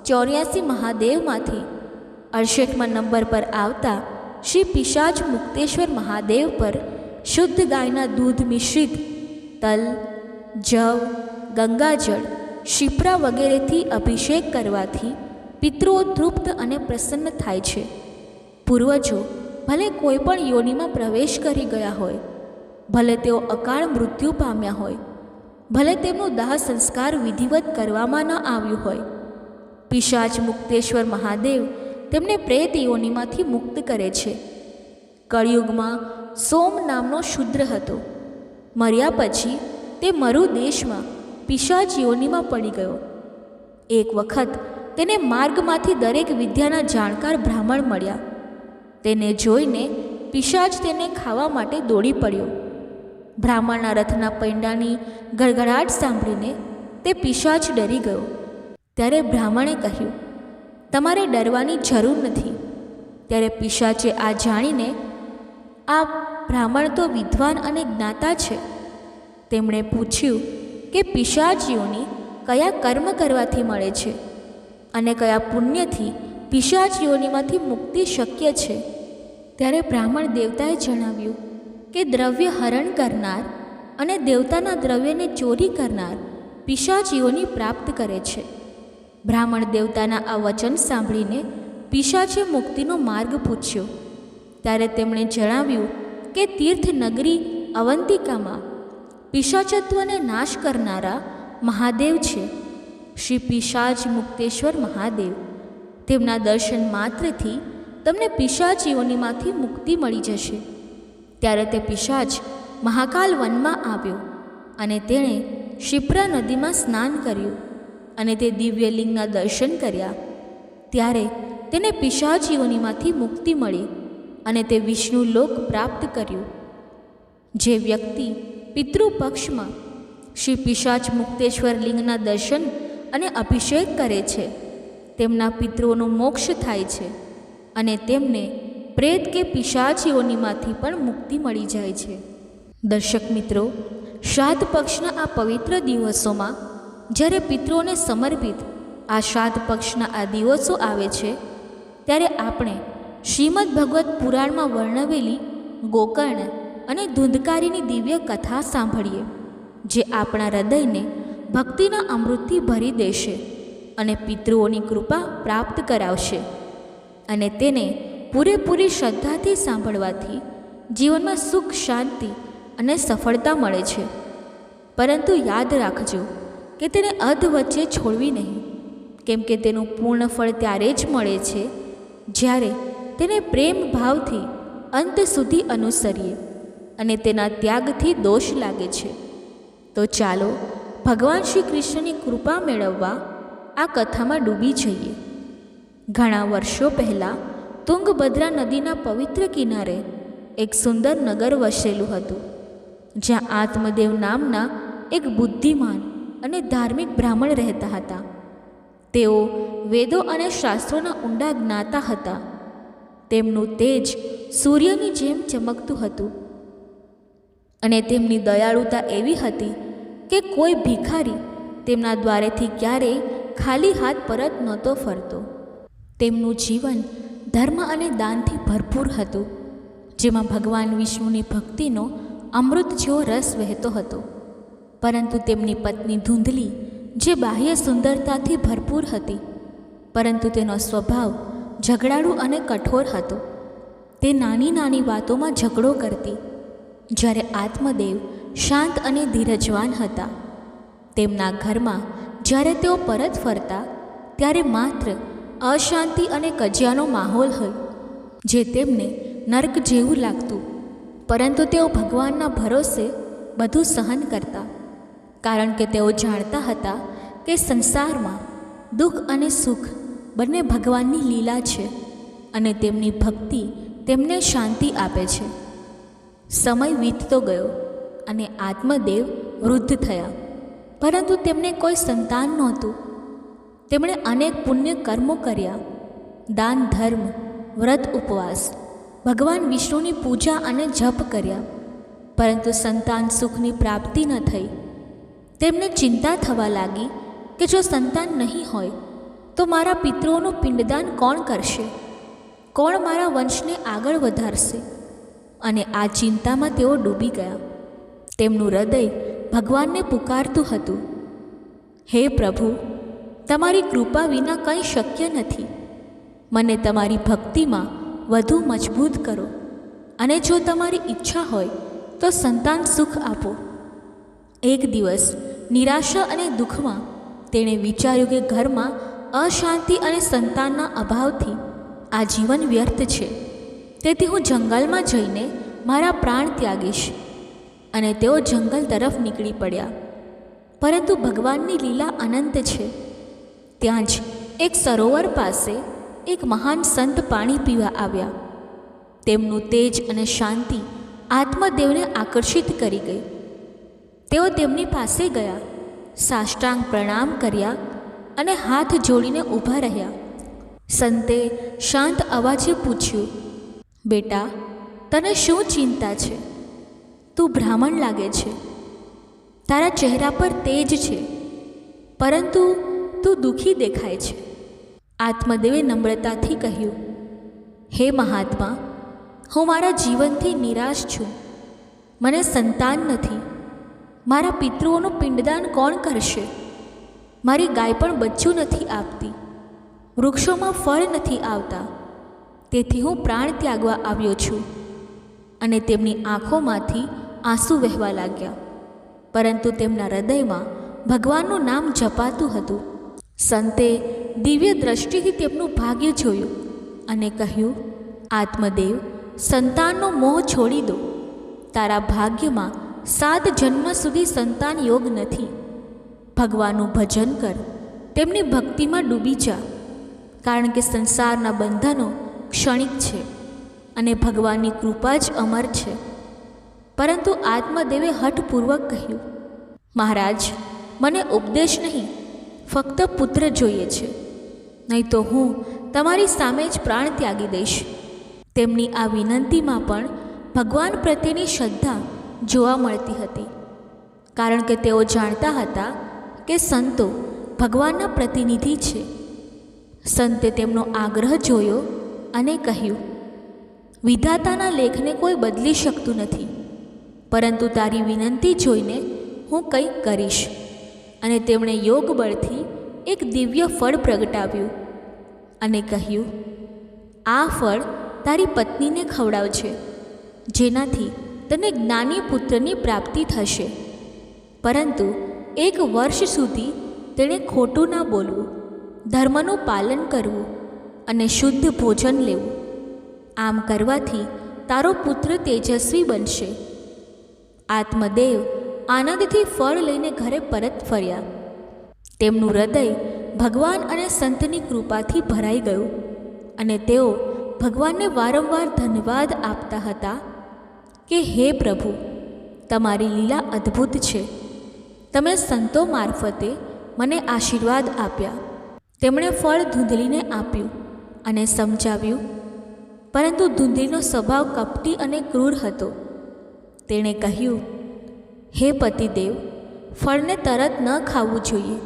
84 મહાદેવમાંથી 68મા નંબર પર આવતા શ્રી પિશાચ મુક્તેશ્વર મહાદેવ પર શુદ્ધ ગાયના દૂધ મિશ્રિત તલ, જવ, ગંગાજળ, શિપ્રા વગેરેથી અભિષેક કરવાથી પિતૃઓ તૃપ્ત અને પ્રસન્ન થાય છે. પૂર્વજો ભલે કોઈ પણ યોનિમાં પ્રવેશ કરી ગયા હોય, ભલે તેઓ અકાળ મૃત્યુ પામ્યા હોય, ભલે તેમનું દાહ સંસ્કાર વિધિવત કરવામાં ન આવ્યું હોય, પિશાચ મુક્તેશ્વર મહાદેવ તેમને પ્રેત યોનિમાંથી મુક્ત કરે છે. કળિયુગમાં સોમ નામનો શૂદ્ર હતો. મર્યા પછી તે મરુ દેશમાં પિશાચ યોનિમાં પડી ગયો. એક વખત તેને માર્ગમાંથી દરેક વિદ્યાના જાણકાર બ્રાહ્મણ મળ્યા. તેને જોઈને પિશાચ તેને ખાવા માટે દોડી પડ્યો. બ્રાહ્મણના રથના પૈંડાની ગડગડાટ સાંભળીને તે પિશાચ ડરી ગયો. ત્યારે બ્રાહ્મણે કહ્યું, તમારે ડરવાની જરૂર નથી. ત્યારે પિશાચે આ જાણીને, આ બ્રાહ્મણ તો વિદ્વાન અને જ્ઞાતા છે. તેમણે પૂછ્યું કે પિશાચ યોનિ કયા કર્મ કરવાથી મળે છે અને કયા પુણ્યથી પિશાચ યોનિમાંથી મુક્તિ શક્ય છે. ત્યારે બ્રાહ્મણ દેવતાએ જણાવ્યું કે દ્રવ્ય હરણ કરનાર અને દેવતાના દ્રવ્યને ચોરી કરનાર પિશાચ યોનિ પ્રાપ્ત કરે છે. બ્રાહ્મણ દેવતાના આ વચન સાંભળીને પિશાચે મુક્તિનો માર્ગ પૂછ્યો. ત્યારે તેમણે જણાવ્યું કે તીર્થનગરી અવંતિકામાં પિશાચત્વને નાશ કરનારા મહાદેવ છે, શ્રી પિશાચ મુક્તેશ્વર મહાદેવ. તેમના દર્શન માત્રથી તમને પિશાચ યોનિમાંથી મુક્તિ મળી જશે. ત્યારે તે પિશાચ મહાકાલ વનમાં આવ્યો અને તેણે શિપ્રા નદીમાં સ્નાન કર્યું અને તે દિવ્યલિંગના દર્શન કર્યા. ત્યારે તેને પિશાચ યોનિમાંથી મુક્તિ મળી અને તે વિષ્ણુ લોક પ્રાપ્ત કર્યું. જે વ્યક્તિ પિતૃપક્ષમાં શ્રી પિશાચ મુક્તેશ્વર લિંગના દર્શન અને અભિષેક કરે છે, તેમના પિતૃઓનું મોક્ષ થાય છે અને તેમને પ્રેત કે પિશાચ યોનિમાંથી પણ મુક્તિ મળી જાય છે. દર્શક મિત્રો, શ્રાદ્ધ પક્ષના આ પવિત્ર દિવસોમાં જ્યારે પિતૃઓને સમર્પિત આ શ્રાદ્ધ પક્ષના આ દિવસો આવે છે, ત્યારે આપણે શ્રીમદ ભગવદ્ પુરાણમાં વર્ણવેલી ગોકર્ણ અને ધુંધકારીની દિવ્ય કથા સાંભળીએ, જે આપણા હૃદયને ભક્તિના અમૃતથી ભરી દેશે અને પિતૃઓની કૃપા પ્રાપ્ત કરાવશે. અને તેને પૂરેપૂરી શ્રદ્ધાથી સાંભળવાથી જીવનમાં સુખ, શાંતિ અને સફળતા મળે છે. પરંતુ યાદ રાખજો કે તેને અધ વચ્ચે છોડવી નહીં, કેમ કે તેનું પૂર્ણ ફળ ત્યારે જ મળે છે જ્યારે તેને પ્રેમ ભાવથી અંત સુધી અનુસરીએ અને તેના ત્યાગથી દોષ લાગે છે. તો ચાલો ભગવાન શ્રી કૃષ્ણની કૃપા મેળવવા આ કથામાં ડૂબી જઈએ. ઘણા વર્ષો પહેલાં તુંગભદ્રા નદીના પવિત્ર કિનારે એક સુંદર નગર વસેલું હતું, જ્યાં આત્મદેવ નામના એક બુદ્ધિમાન અને ધાર્મિક બ્રાહ્મણ રહેતા હતા. તેઓ વેદો અને શાસ્ત્રોના ઊંડા જ્ઞાતા હતા. તેમનું તેજ સૂર્યની જેમ ચમકતું હતું અને તેમની દયાળુતા એવી હતી કે કોઈ ભિખારી તેમના દ્વારેથી ક્યારેય ખાલી હાથ પરત નહોતો ફરતો. તેમનું જીવન ધર્મ અને દાનથી ભરપૂર હતું, જેમાં ભગવાન વિષ્ણુની ભક્તિનો અમૃત જેવો રસ વહેતો હતો. પરંતુ તેમની પત્ની ધૂંધલી, જે બાહ્ય સુંદરતાથી ભરપૂર હતી, પરંતુ તેનો સ્વભાવ ઝઘડાળુ અને કઠોર હતો. તે નાની નાની વાતોમાં ઝઘડો કરતી, જ્યારે આત્મદેવ શાંત અને ધીરજવાન હતા. તેમના ઘરમાં જ્યારે તેઓ પરત ફરતા ત્યારે માત્ર અશાંતિ અને કજિયાનો માહોલ હોય, જે તેમને નર્ક જેવું લાગતું. પરંતુ તેઓ ભગવાનના ભરોસે બધું સહન કરતા, કારણ કે તેઓ જાણતા હતા કે સંસારમાં દુઃખ અને સુખ બંને ભગવાનની લીલા છે અને તેમની ભક્તિ તેમને શાંતિ આપે છે. સમય વીતતો ગયો અને આત્મદેવ વૃદ્ધ થયા, પરંતુ તેમને કોઈ સંતાન નહોતું. તેમણે અનેક પુણ્ય કર્મો કર્યા, દાન ધર્મ, વ્રત ઉપવાસ, ભગવાન વિષ્ણુની પૂજા અને જપ કર્યા, પરંતુ સંતાન સુખની પ્રાપ્તિ ન થઈ. તેમને ચિંતા થવા લાગી કે જો સંતાન નહીં હોય તો મારા પિતૃઓનું પિંડદાન કોણ કરશે? કોણ મારા વંશને આગળ વધારશે? અને આ ચિંતામાં તેઓ ડૂબી ગયા. તેમનું હૃદય ભગવાનને પુકારતું હતું, હે પ્રભુ, તમારી કૃપા વિના કંઈ શક્ય નથી. મને તમારી ભક્તિમાં વધુ મજબૂત કરો, અને જો તમારી ઈચ્છા હોય તો સંતાન સુખ આપો. એક દિવસ નિરાશા અને દુઃખમાં તેણે વિચાર્યું કે ઘરમાં અશાંતિ અને સંતાનના અભાવથી આ જીવન વ્યર્થ છે. તેથી હું જંગલમાં જઈને મારા પ્રાણ ત્યાગીશ. અને તેઓ જંગલ તરફ નીકળી પડ્યા. પરંતુ ભગવાનની લીલા અનંત છે. ત્યાં જ એક સરોવર પાસે એક મહાન સંત પાણી પીવા આવ્યા. તેમનું તેજ અને શાંતિ આત્મદેવને આકર્ષિત કરી ગઈ. તેઓ તેમની પાસે ગયા, સાષ્ટાંગ પ્રણામ કર્યા અને હાથ જોડીને ઊભા રહ્યા. સંતે શાંત અવાજે પૂછ્યું, બેટા, તને શું ચિંતા છે? તું બ્રાહ્મણ લાગે છે, તારા ચહેરા પર તેજ છે, પરંતુ તું દુઃખી દેખાય છે. આત્મદેવે નમ્રતાથી કહ્યું, હે મહાત્મા, હું મારા જીવનથી નિરાશ છું. મને સંતાન નથી. મારા પિતૃઓનું પિંડદાન કોણ કરશે? મારી ગાય પણ બચ્ચું નથી આપતી. વૃક્ષોમાં ફળ નથી આવતા. તેથી હું પ્રાણ ત્યાગવા આવ્યો છું. અને તેમની આંખોમાંથી આંસુ વહેવા લાગ્યા, પરંતુ તેમના હૃદયમાં ભગવાનનું નામ જપાતું હતું. સંતે દિવ્ય દ્રષ્ટિથી તેમનું ભાગ્ય જોયું અને કહ્યું, આત્મદેવ, સંતાનનો મોહ છોડી દો. તારા ભાગ્યમાં 7 જન્મ સુધી સંતાન યોગ નથી. ભગવાનનું ભજન કર, તેમની ભક્તિમાં ડૂબી જા, કારણ કે સંસારના બંધનો ક્ષણિક છે અને ભગવાનની કૃપા જ અમર છે. પરંતુ આત્મદેવે હઠપૂર્વક કહ્યું, મહારાજ, મને ઉપદેશ નહીં, ફક્ત પુત્ર જોઈએ છે. નહીં તો હું તમારી સામે જ પ્રાણ ત્યાગી દઈશ. તેમની આ વિનંતીમાં પણ ભગવાન પ્રત્યેની શ્રદ્ધા જોવા મળતી હતી, કારણ કે તેઓ જાણતા હતા કે સંતો ભગવાનના પ્રતિનિધિ છે. સંતે તેમનો આગ્રહ જોયો અને કહ્યું, વિધાતાના લેખને કોઈ બદલી શકતું નથી, પરંતુ તારી વિનંતી જોઈને હું કંઈક કરીશ. અને તેમણે યોગ બળથી એક દિવ્ય ફળ પ્રગટાવ્યું અને કહ્યું, આ ફળ તારી પત્નીને ખવડાવજે, જેનાથી તને જ્ઞાની પુત્રની પ્રાપ્તિ થશે. પરંતુ 1 વર્ષ સુધી તેણે ખોટું ના બોલવું, ધર્મનું પાલન કરવું અને શુદ્ધ ભોજન લેવું. આમ કરવાથી તારો પુત્ર તેજસ્વી બનશે. આત્મદેવ આનંદથી ફળ લઈને ઘરે પરત ફર્યા. તેમનું હૃદય ભગવાન અને સંતની કૃપાથી ભરાઈ ગયું અને તેઓ ભગવાનને વારંવાર ધન્યવાદ આપતા હતા કે હે પ્રભુ, તમારી લીલા અદ્ભુત છે. તમે સંતો મારફતે મને આશીર્વાદ આપ્યા. તેમણે ફળ ધૂંધલીને આપ્યું અને સમજાવ્યું, પરંતુ ધૂંધલીનો સ્વભાવ કપટી અને ક્રૂર હતો. તેણે કહ્યું, હે પતિદેવ, ફળને તરત ન ખાવું જોઈએ,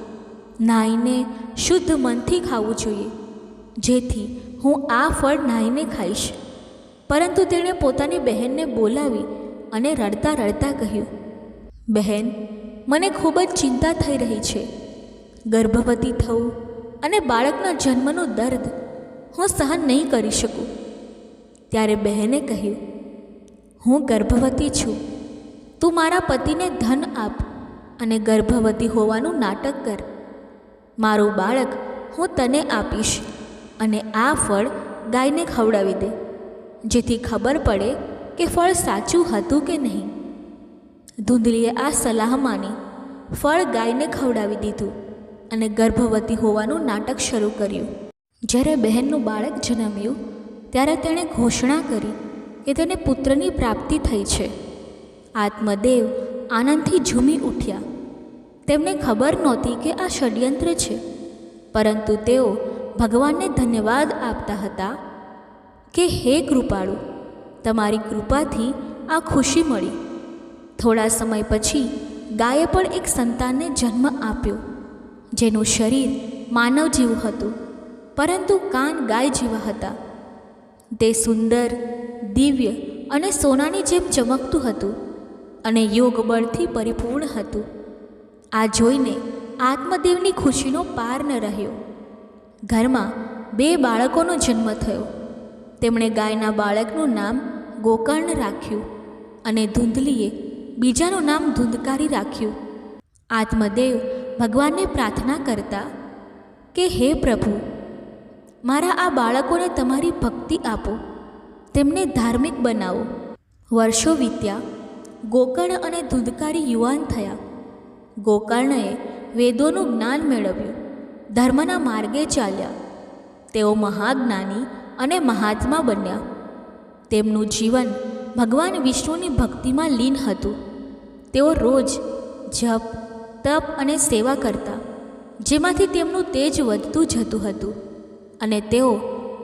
નાહીને શુદ્ધ મનથી ખાવું જોઈએ, જેથી હું આ ફળ નાહીને ખાઈશ. પરંતુ તેણે પોતાની બહેનને બોલાવી અને રડતા રડતા કહ્યું, બહેન, મને ખૂબ જ ચિંતા થઈ રહી છે. ગર્ભવતી થવું અને બાળકના જન્મનું દર્દ હું સહન નહીં કરી શકું. ત્યારે બહેને કહ્યું, હું ગર્ભવતી છું. તું મારા પતિને ધન આપ અને ગર્ભવતી હોવાનું નાટક કર. મારું બાળક હું તને આપીશ અને આ ફળ ગાયને ખવડાવી દે, જેથી ખબર પડે કે ફળ સાચું હતું કે નહીં. ધૂંધલીએ આ સલાહ માની ફળ ગાયને ખવડાવી દીધું અને ગર્ભવતી હોવાનું નાટક શરૂ કર્યું. જ્યારે બહેનનું બાળક જન્મ્યું ત્યારે તેણે ઘોષણા કરી કે તેને પુત્રની પ્રાપ્તિ થઈ છે. આત્મદેવ આનંદથી ઝૂમી ઉઠ્યા. તેમને ખબર નહોતી કે આ ષડયંત્ર છે, પરંતુ તેઓ ભગવાનને ધન્યવાદ આપતા હતા કે હે કૃપાળુ, તમારી કૃપાથી આ ખુશી મળી. થોડા સમય પછી ગાયે પણ એક સંતાનને જન્મ આપ્યો, જેનું શરીર માનવ જેવું હતું, પરંતુ કાન ગાય જેવા હતા. તે સુંદર, દિવ્ય અને સોનાની જેમ ચમકતું હતું અને યોગ બળથી પરિપૂર્ણ હતું. આ જોઈને આત્મદેવની ખુશીનો પાર ન રહ્યો. ઘરમાં 2 બાળકોનો જન્મ થયો. તેમણે ગાયના બાળકનું નામ ગોકર્ણ રાખ્યું અને ધૂંધલીએ બીજાનું નામ ધૂંધકારી રાખ્યું. આત્મદેવ ભગવાનને પ્રાર્થના કરતા કે હે પ્રભુ, મારા આ બાળકોને તમારી ભક્તિ આપો, તેમને ધાર્મિક બનાવો. વર્ષો વીત્યા. ગોકર્ણ અને ધૂંધકારી યુવાન થયા. ગોકર્ણએ વેદોનું જ્ઞાન મેળવ્યું, ધર્મના માર્ગે ચાલ્યા. તેઓ મહાજ્ઞાની અને મહાત્મા બન્યા. તેમનું જીવન ભગવાન વિષ્ણુની ભક્તિમાં લીન હતું. તેઓ રોજ જપ, તપ અને સેવા કરતા, જેમાંથી તેમનું તેજ વધતું જતું હતું અને તેઓ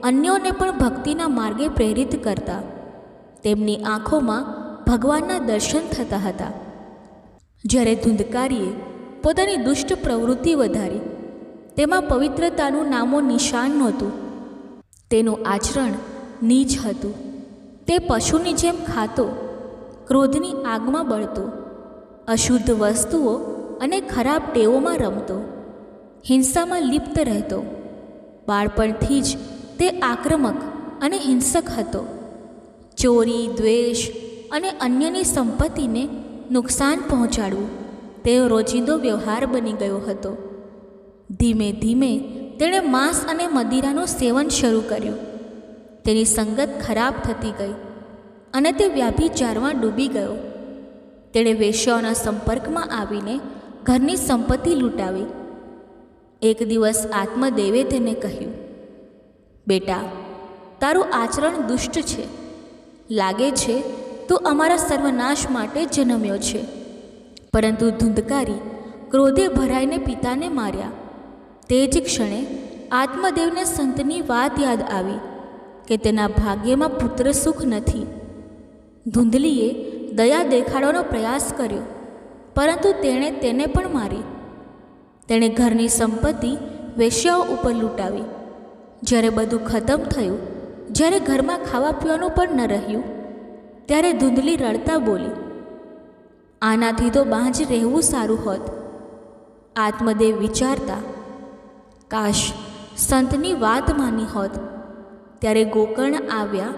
અન્યોને પણ ભક્તિના માર્ગે પ્રેરિત કરતા. તેમની આંખોમાં ભગવાનના દર્શન થતા હતા. જ્યારે ધૂંધકારીએ પોતાની દુષ્ટ પ્રવૃત્તિ વધારી, તેમાં પવિત્રતાનું નામો નિશાન નહોતું. તેનું આચરણ નીચ હતું. તે પશુની જેમ ખાતો, ક્રોધની આગમાં બળતો, અશુદ્ધ વસ્તુઓ અને ખરાબ ટેવોમાં રમતો, હિંસામાં લિપ્ત રહેતો. બાળપણથી જ તે આક્રમક અને હિંસક હતો. ચોરી, દ્વેષ અને અન્યની સંપત્તિને નુકસાન પહોંચાડવું તેનો રોજિંદો વ્યવહાર બની ગયો હતો. ધીમે ધીમે તેણે માંસ અને મદિરાનું સેવન શરૂ કર્યું. તેની સંગત ખરાબ થતી ગઈ અને તે વ્યાભિચારમાં ડૂબી ગયો. તેણે વેશ્યાઓના સંપર્કમાં આવીને ઘરની સંપત્તિ લૂંટાવી. એક દિવસ આત્મદેવે તેને કહ્યું, બેટા, તારું આચરણ દુષ્ટ છે. લાગે છે તું અમારા સર્વનાશ માટે જન્મ્યો છે. પરંતુ ધૂંધકારી ક્રોધે ભરાઈને પિતાને માર્યા. તે જ ક્ષણે આત્મદેવને સંતની વાત યાદ આવી કે તેના ભાગ્યમાં પુત્ર સુખ નથી. ધૂંધલીએ દયા દેખાડવાનો પ્રયાસ કર્યો, પરંતુ તેણે તેને પણ મારી. તેણે ઘરની સંપત્તિ વેશ્યાઓ ઉપર લૂંટાવી. જ્યારે બધું ખતમ થયું, જ્યારે ઘરમાં ખાવા પીવાનું પણ ન રહ્યું, ત્યારે ધૂંધલી રડતા બોલી, આનાથી તો બાંજ રહેવું સારું હોત. આત્મદેવ વિચારતા, કાશ સંતની વાત માની હોત. ત્યારે ગોકર્ણ આવ્યા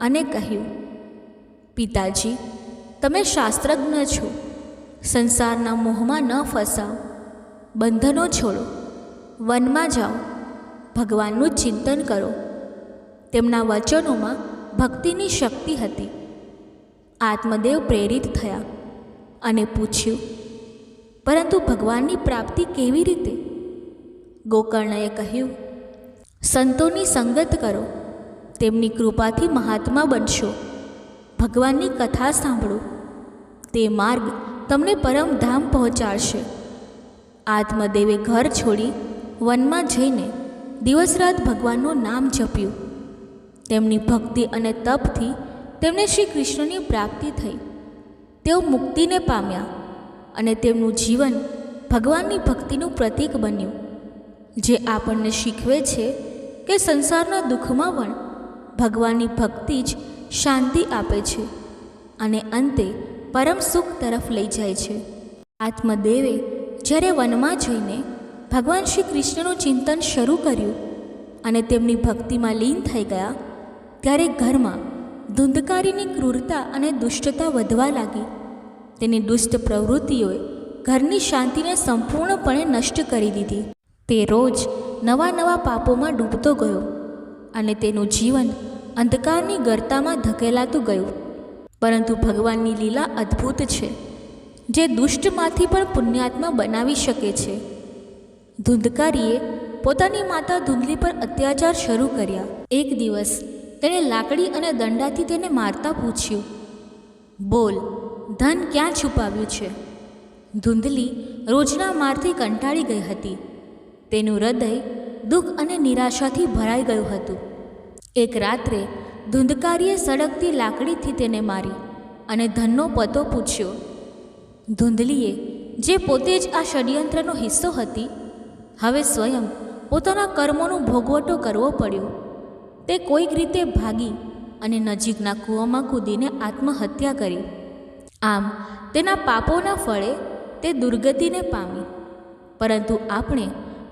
અને કહ્યું, પિતાજી, તમે શાસ્ત્રજ્ઞ છો. સંસારના મોહમાં ન ફસાઓ, બંધનો છોડો, વનમાં જાઓ, ભગવાનનું ચિંતન કરો. તેમના વચનોમાં ભક્તિની શક્તિ હતી. આત્મદેવ પ્રેરિત થયા અને પૂછ્યું, પરંતુ ભગવાનની પ્રાપ્તિ કેવી રીતે? ગોકર્ણએ કહ્યું, સંતોની સંગત કરો, તેમની કૃપાથી મહાત્મા બનશો. ભગવાનની કથા સાંભળો, તે માર્ગ તમને પરમધામ પહોંચાડશે. આત્મદેવે ઘર છોડી વનમાં જઈને દિવસ રાત ભગવાનનું નામ જપ્યું. તેમની ભક્તિ અને તપથી તેમને શ્રી કૃષ્ણની પ્રાપ્તિ થઈ. તેઓ મુક્તિને પામ્યા અને તેમનું જીવન ભગવાનની ભક્તિનું પ્રતીક બન્યું, જે આપણને શીખવે છે કે સંસારના દુઃખમાં પણ ભગવાનની ભક્તિ જ શાંતિ આપે છે અને અંતે પરમ સુખ તરફ લઈ જાય છે. આત્મદેવે જ્યારે વનમાં જઈને ભગવાન શ્રી કૃષ્ણનું ચિંતન શરૂ કર્યું અને તેમની ભક્તિમાં લીન થઈ ગયા, ત્યારે ઘરમાં ધુંધકારીની ક્રૂરતા અને દુષ્ટતા વધવા લાગી. તેની દુષ્ટ પ્રવૃત્તિઓએ ઘરની શાંતિને સંપૂર્ણપણે નષ્ટ કરી દીધી. તે રોજ નવા નવા પાપોમાં ડૂબતો ગયો અને તેનું જીવન અંધકારની ગર્તામાં ધકેલાતું ગયું. પરંતુ ભગવાનની લીલા અદ્ભુત છે, જે દુષ્ટમાંથી પણ પુણ્યાત્મા બનાવી શકે છે. ધુંધકારીએ પોતાની માતા ધુંધલી પર અત્યાચાર શરૂ કર્યા. એક દિવસ તેણે લાકડી અને દંડાથી તેને મારતા પૂછ્યું, બોલ, ધન ક્યાં છુપાવ્યું છે? ધુંધલી રોજના મારથી કંટાળી ગઈ હતી. તેનું હૃદય દુઃખ અને નિરાશાથી ભરાઈ ગયું હતું. એક રાત્રે ધુંધકારીએ સળગતી લાકડીથી તેને મારી અને ધનનો પતો પૂછ્યો. ધુંધલીએ, જે પોતે જ આ ષડયંત્રનો હિસ્સો હતી, હવે સ્વયં પોતાના કર્મોનું ભોગવટો કરવો પડ્યો. તે કોઈક રીતે ભાગી અને નજીકના કૂવામાં કૂદીને આત્મહત્યા કરી. આમ તેના પાપોના ફળે તે દુર્ગતિને પામી. પરંતુ આપણે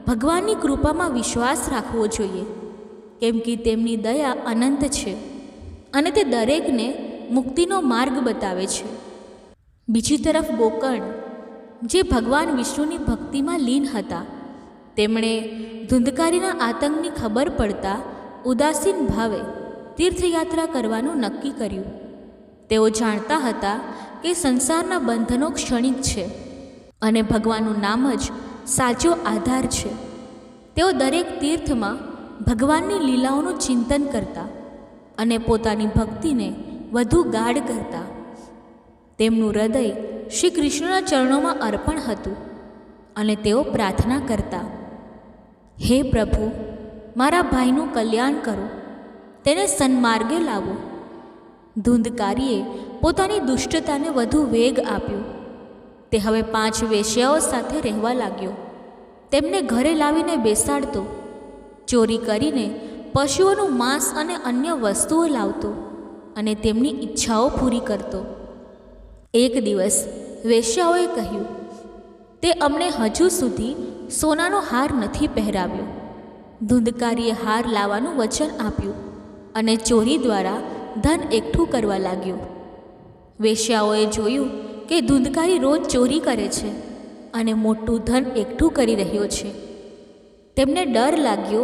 ભગવાનની કૃપામાં વિશ્વાસ રાખવો જોઈએ, કેમ કે તેમની દયા અનંત છે અને તે દરેકને મુક્તિનો માર્ગ બતાવે છે. બીજી તરફ ગોકર્ણ, જે ભગવાન વિષ્ણુની ભક્તિમાં લીન હતા, તેમણે ધુંધકારીના આતંકની ખબર પડતા ઉદાસીન ભાવે તીર્થયાત્રા કરવાનું નક્કી કર્યું. તેઓ જાણતા હતા કે સંસારના બંધનો ક્ષણિક છે અને ભગવાનનું નામ જ સાચો આધાર છે. તેઓ દરેક તીર્થમાં ભગવાનની લીલાઓનું ચિંતન કરતા અને પોતાની ભક્તિને વધુ ગાઢ કરતા. તેમનું હૃદય શ્રી કૃષ્ણના ચરણોમાં અર્પણ હતું અને તેઓ પ્રાર્થના કરતા, હે પ્રભુ, મારા ભાઈનું કલ્યાણ કરો, તેને સન્માર્ગે લાવો. ધુંધકારીએ પોતાની દુષ્ટતાને વધુ વેગ આપ્યો. તે હવે 5 વેશ્યાઓ સાથે રહેવા લાગ્યો. તેમને ઘરે લાવીને બેસાડતો, ચોરી કરીને પશુઓનું માંસ અને અન્ય વસ્તુઓ લાવતો અને તેમની ઈચ્છાઓ પૂરી કરતો. એક દિવસ વેશ્યાઓએ કહ્યું, તે અમને હજુ સુધી સોનાનો હાર નથી પહેરાવ્યો. ધુંધકારીએ હાર લાવવાનું વચન આપ્યું અને ચોરી દ્વારા ધન એકઠું કરવા લાગ્યો. વેશ્યાઓએ જોયું કે ધુંધકારી રોજ ચોરી કરે છે અને મોટું ધન એકઠું કરી રહ્યો છે. તેમને ડર લાગ્યો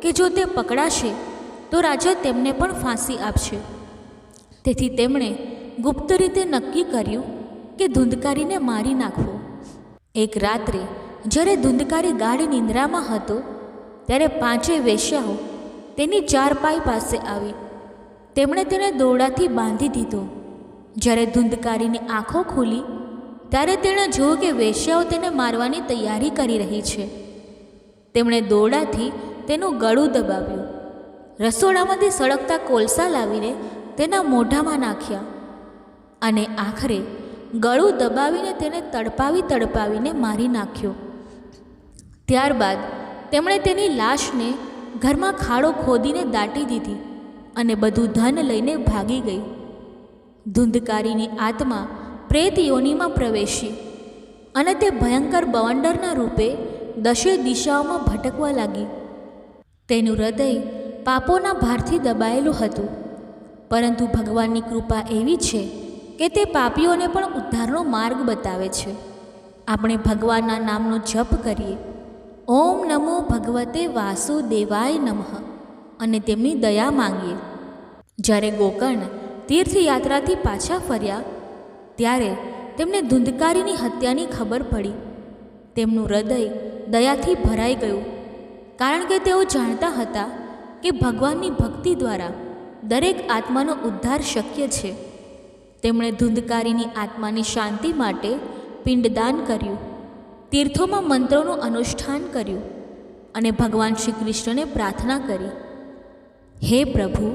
કે જો તે પકડાશે તો રાજા તેમને પણ ફાંસી આપશે. તેથી તેમણે ગુપ્ત રીતે નક્કી કર્યું કે ધુંધકારીને મારી નાખવો. એક રાત્રે જ્યારે ધુંધકારી ગાઢ નિંદ્રામાં હતો, ત્યારે 5 વેશ્યાઓ તેની ચારપાઈ પાસે આવી. તેમણે તેને દોરડાથી બાંધી દીધો. જ્યારે ધુંધકારીની આંખો ખુલી, ત્યારે તેણે જોયું કે વેશ્યાઓ તેને મારવાની તૈયારી કરી રહી છે. તેમણે દોરડાથી તેનું ગળું દબાવ્યું. રસોડામાંથી સળગતા કોલસા લાવીને તેના મોઢામાં નાખ્યા અને આખરે ગળું દબાવીને તેને તડપાવીને મારી નાખ્યો. ત્યારબાદ તેમણે તેની લાશને ઘરમાં ખાડો ખોદીને દાટી દીધી અને બધું ધન લઈને ભાગી ગઈ. ધુંધકારીની આત્મા પ્રેત યોનિમાં પ્રવેશી અને તે ભયંકર બવંડરના રૂપે 10 દિશાઓમાં ભટકવા લાગી. તેનું હૃદય પાપોના ભારથી દબાયેલું હતું, પરંતુ ભગવાનની કૃપા એવી છે કે તે પાપીઓને પણ ઉદ્ધારનો માર્ગ બતાવે છે. આપણે ભગવાનના નામનો જપ કરીએ, ઓમ નમો ભગવતે વાસુદેવાય નમઃ, અને તેમની દયા માંગીએ. જ્યારે ગોકર્ણ તીર્થયાત્રાથી પાછા ફર્યા, ત્યારે તેમને ધુંધકારીની હત્યાની ખબર પડી. તેમનું હૃદય દયાથી ભરાઈ ગયું કારણ કે તેઓ જાણતા હતા કે ભગવાનની ભક્તિ દ્વારા દરેક આત્માનો ઉદ્ધાર શક્ય છે. તેમણે ધુંધકારીની આત્માની શાંતિ માટે પિંડદાન કર્યું, તીર્થોમાં મંત્રોનું અનુષ્ઠાન કર્યું અને ભગવાન શ્રી કૃષ્ણને પ્રાર્થના કરી, હે પ્રભુ,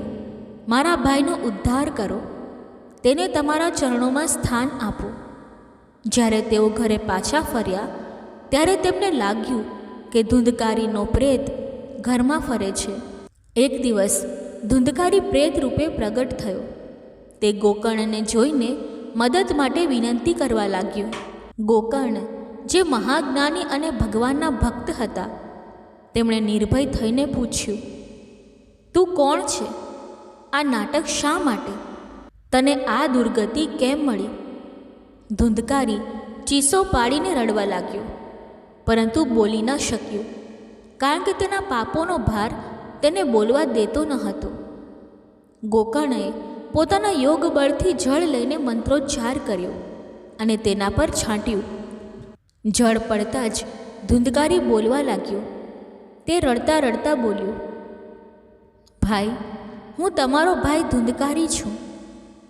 મારા ભાઈનો ઉદ્ધાર કરો, તેને તમારા ચરણોમાં સ્થાન આપો. જ્યારે તેઓ ઘરે પાછા ફર્યા ત્યારે તેમને લાગ્યું કે ધુંધકારીનો પ્રેત ઘરમાં ફરે છે. એક દિવસ ધુંધકારી પ્રેત રૂપે પ્રગટ થયો. તે ગોકર્ણને જોઈને મદદ માટે વિનંતી કરવા લાગ્યો. ગોકર્ણ, જે મહાજ્ઞાની અને ભગવાનના ભક્ત હતા, તેમણે નિર્ભય થઈને પૂછ્યું, તું કોણ છે? આ નાટક શા માટે? તને આ દુર્ગતિ કેમ મળી? ધુંધકારી ચીસો પાડીને રડવા લાગ્યો, પરંતુ બોલી ન શક્યો, કારણ કે તેના પાપોનો ભાર તેને બોલવા દેતો ન હતો. ગોકર્ણએ પોતાના યોગ બળથી જળ લઈને મંત્રોચ્ચાર કર્યો અને તેના પર છાંટ્યું. જળ પડતાં જ ધુંધકારી બોલવા લાગ્યો. તે રડતા રડતા બોલ્યો, ભાઈ, હું તમારો ભાઈ ધુંધકારી છું.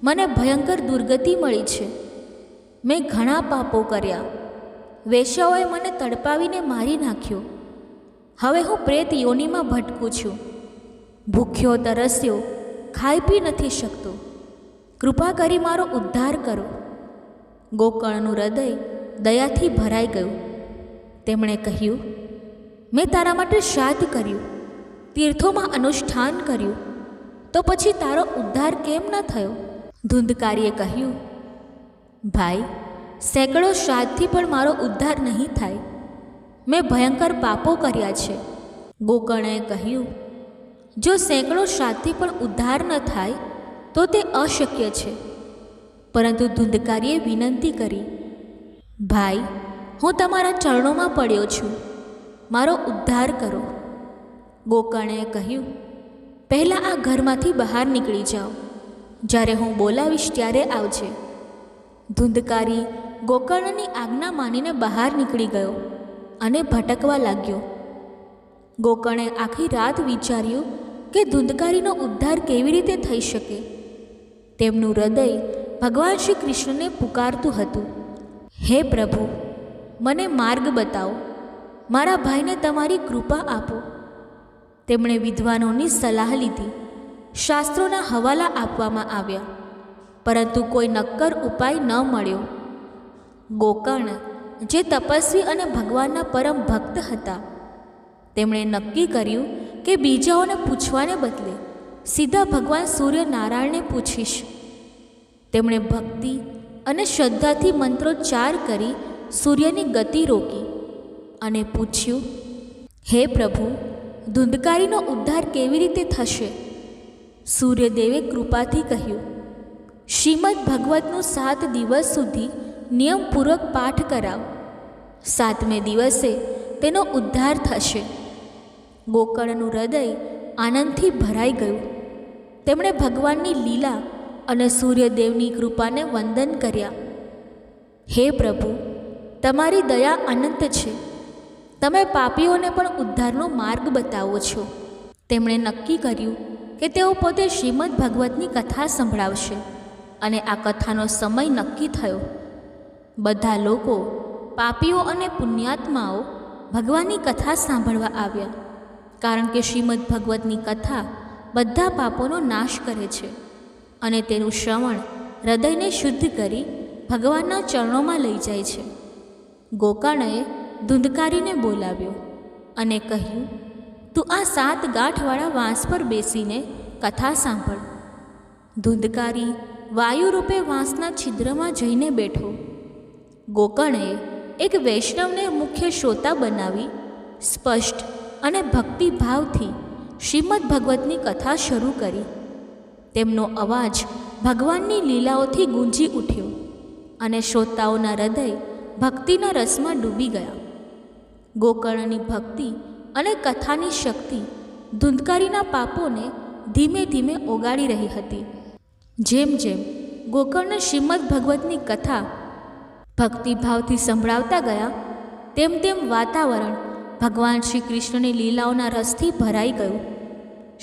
મને ભયંકર દુર્ગતિ મળી છે. મેં ઘણા પાપો કર્યા. વેશ્યાઓએ મને તડપાવીને મારી નાખ્યો. હવે હું પ્રેત યોનિમાં ભટકું છું. ભૂખ્યો તરસ્યો, ખાઈ પી નથી શકતો. કૃપા કરી મારો ઉદ્ધાર કરો. ગોકર્ણનું હૃદય દયાથી ભરાઈ ગયું. તેમણે કહ્યું, મેં તારા માટે શ્રાદ્ધ કર્યું, તીર્થોમાં અનુષ્ઠાન કર્યું, તો પછી તારો ઉદ્ધાર કેમ ન થયો? ધુંધકારીએ કહ્યું, ભાઈ, સેંકડો શ્રાદ્ધથી પણ મારો ઉદ્ધાર નહીં થાય. મેં ભયંકર પાપો કર્યા છે. ગોકર્ણએ કહ્યું, જો સેંકડો શ્રાદ્ધથી પણ ઉદ્ધાર ન થાય તો તે અશક્ય છે. પરંતુ ધુંધકારીએ વિનંતી કરી, ભાઈ, હું તમારા ચરણોમાં પડ્યો છું, મારો ઉદ્ધાર કરો. ગોકર્ણએ કહ્યું, પહેલાં આ ઘરમાંથી બહાર નીકળી જાઓ. જ્યારે હું બોલાવીશ ત્યારે આવજે. ધુંધકારી ગોકર્ણની આજ્ઞા માનીને બહાર નીકળી ગયો અને ભટકવા લાગ્યો. ગોકર્ણે આખી રાત વિચાર્યું કે ધુંધકારીનો ઉદ્ધાર કેવી રીતે થઈ શકે. તેમનું હૃદય ભગવાન શ્રી કૃષ્ણને પુકારતું હતું, હે પ્રભુ, મને માર્ગ બતાવો, મારા ભાઈને તમારી કૃપા આપો. તેમણે વિદ્વાનોની સલાહ લીધી. શાસ્ત્રોના હવાલા આપવામાં આવ્યા, પરંતુ કોઈ નક્કર ઉપાય ન મળ્યો. ગોકર્ણ, જે તપસ્વી અને ભગવાનના પરમ ભક્ત હતા, તેમણે નક્કી કર્યું કે બીજાઓને પૂછવાને બદલે સીધા ભગવાન સૂર્યનારાયણને પૂછીશ. તેમણે ભક્તિ અને શ્રદ્ધાથી મંત્રોચ્ચાર કરી સૂર્યની ગતિ રોકી અને પૂછ્યું, હે પ્રભુ, ધુંધકારીનો ઉદ્ધાર કેવી રીતે થશે? સૂર્યદેવે કૃપાથી કહ્યું, શ્રીમદ ભાગવતનું 7 દિવસ સુધી નિયમપૂર્વક પાઠ કરાવ. 7મે દિવસે તેનો ઉદ્ધાર થશે. ગોકર્ણનું હૃદય આનંદથી ભરાઈ ગયું. તેમણે ભગવાનની લીલા અને સૂર્યદેવની કૃપાને વંદન કર્યા. હે પ્રભુ, તમારી દયા અનંત છે. તમે પાપીઓને પણ ઉદ્ધારનો માર્ગ બતાવો છો. તેમણે નક્કી કર્યું કે તેઓ પોતે શ્રીમદ ભાગવતની કથા સંભળાવશે અને આ કથાનો સમય નક્કી થયો. બધા લોકો, પાપીઓ અને પુણ્યાત્માઓ ભગવાનની કથા સાંભળવા આવ્યા, કારણ કે શ્રીમદ ભાગવતની કથા બધા પાપોનો નાશ કરે છે અને તેનું શ્રવણ હૃદયને શુદ્ધ કરી ભગવાનના ચરણોમાં લઈ જાય છે. ગોકર્ણએ ધુંધકારીને બોલાવ્યો અને કહ્યું, તું આ 7 ગાંઠવાળા વાંસ પર બેસીને કથા સાંભળ. ધુંધકારી વાયુરૂપે વાંસના છિદ્રમાં જઈને બેઠો. ગોકર્ણએ એક વૈષ્ણવને મુખ્ય શ્રોતા બનાવી સ્પષ્ટ અને ભક્તિભાવથી શ્રીમદ ભગવતની કથા શરૂ કરી. તેમનો અવાજ ભગવાનની લીલાઓથી ગુંજી ઉઠ્યો અને શ્રોતાઓના હૃદય ભક્તિના રસમાં ડૂબી ગયા. ગોકર્ણની ભક્તિ અને કથાની શક્તિ ધુંધકારીના પાપોને ધીમે ધીમે ઓગાળી રહી હતી. જેમ જેમ ગોકર્ણ શ્રીમદ ભગવતની કથા ભક્તિભાવથી સંભળાવતા ગયા, તેમ તેમ વાતાવરણ ભગવાન શ્રી કૃષ્ણની લીલાઓના રસથી ભરાઈ ગયું.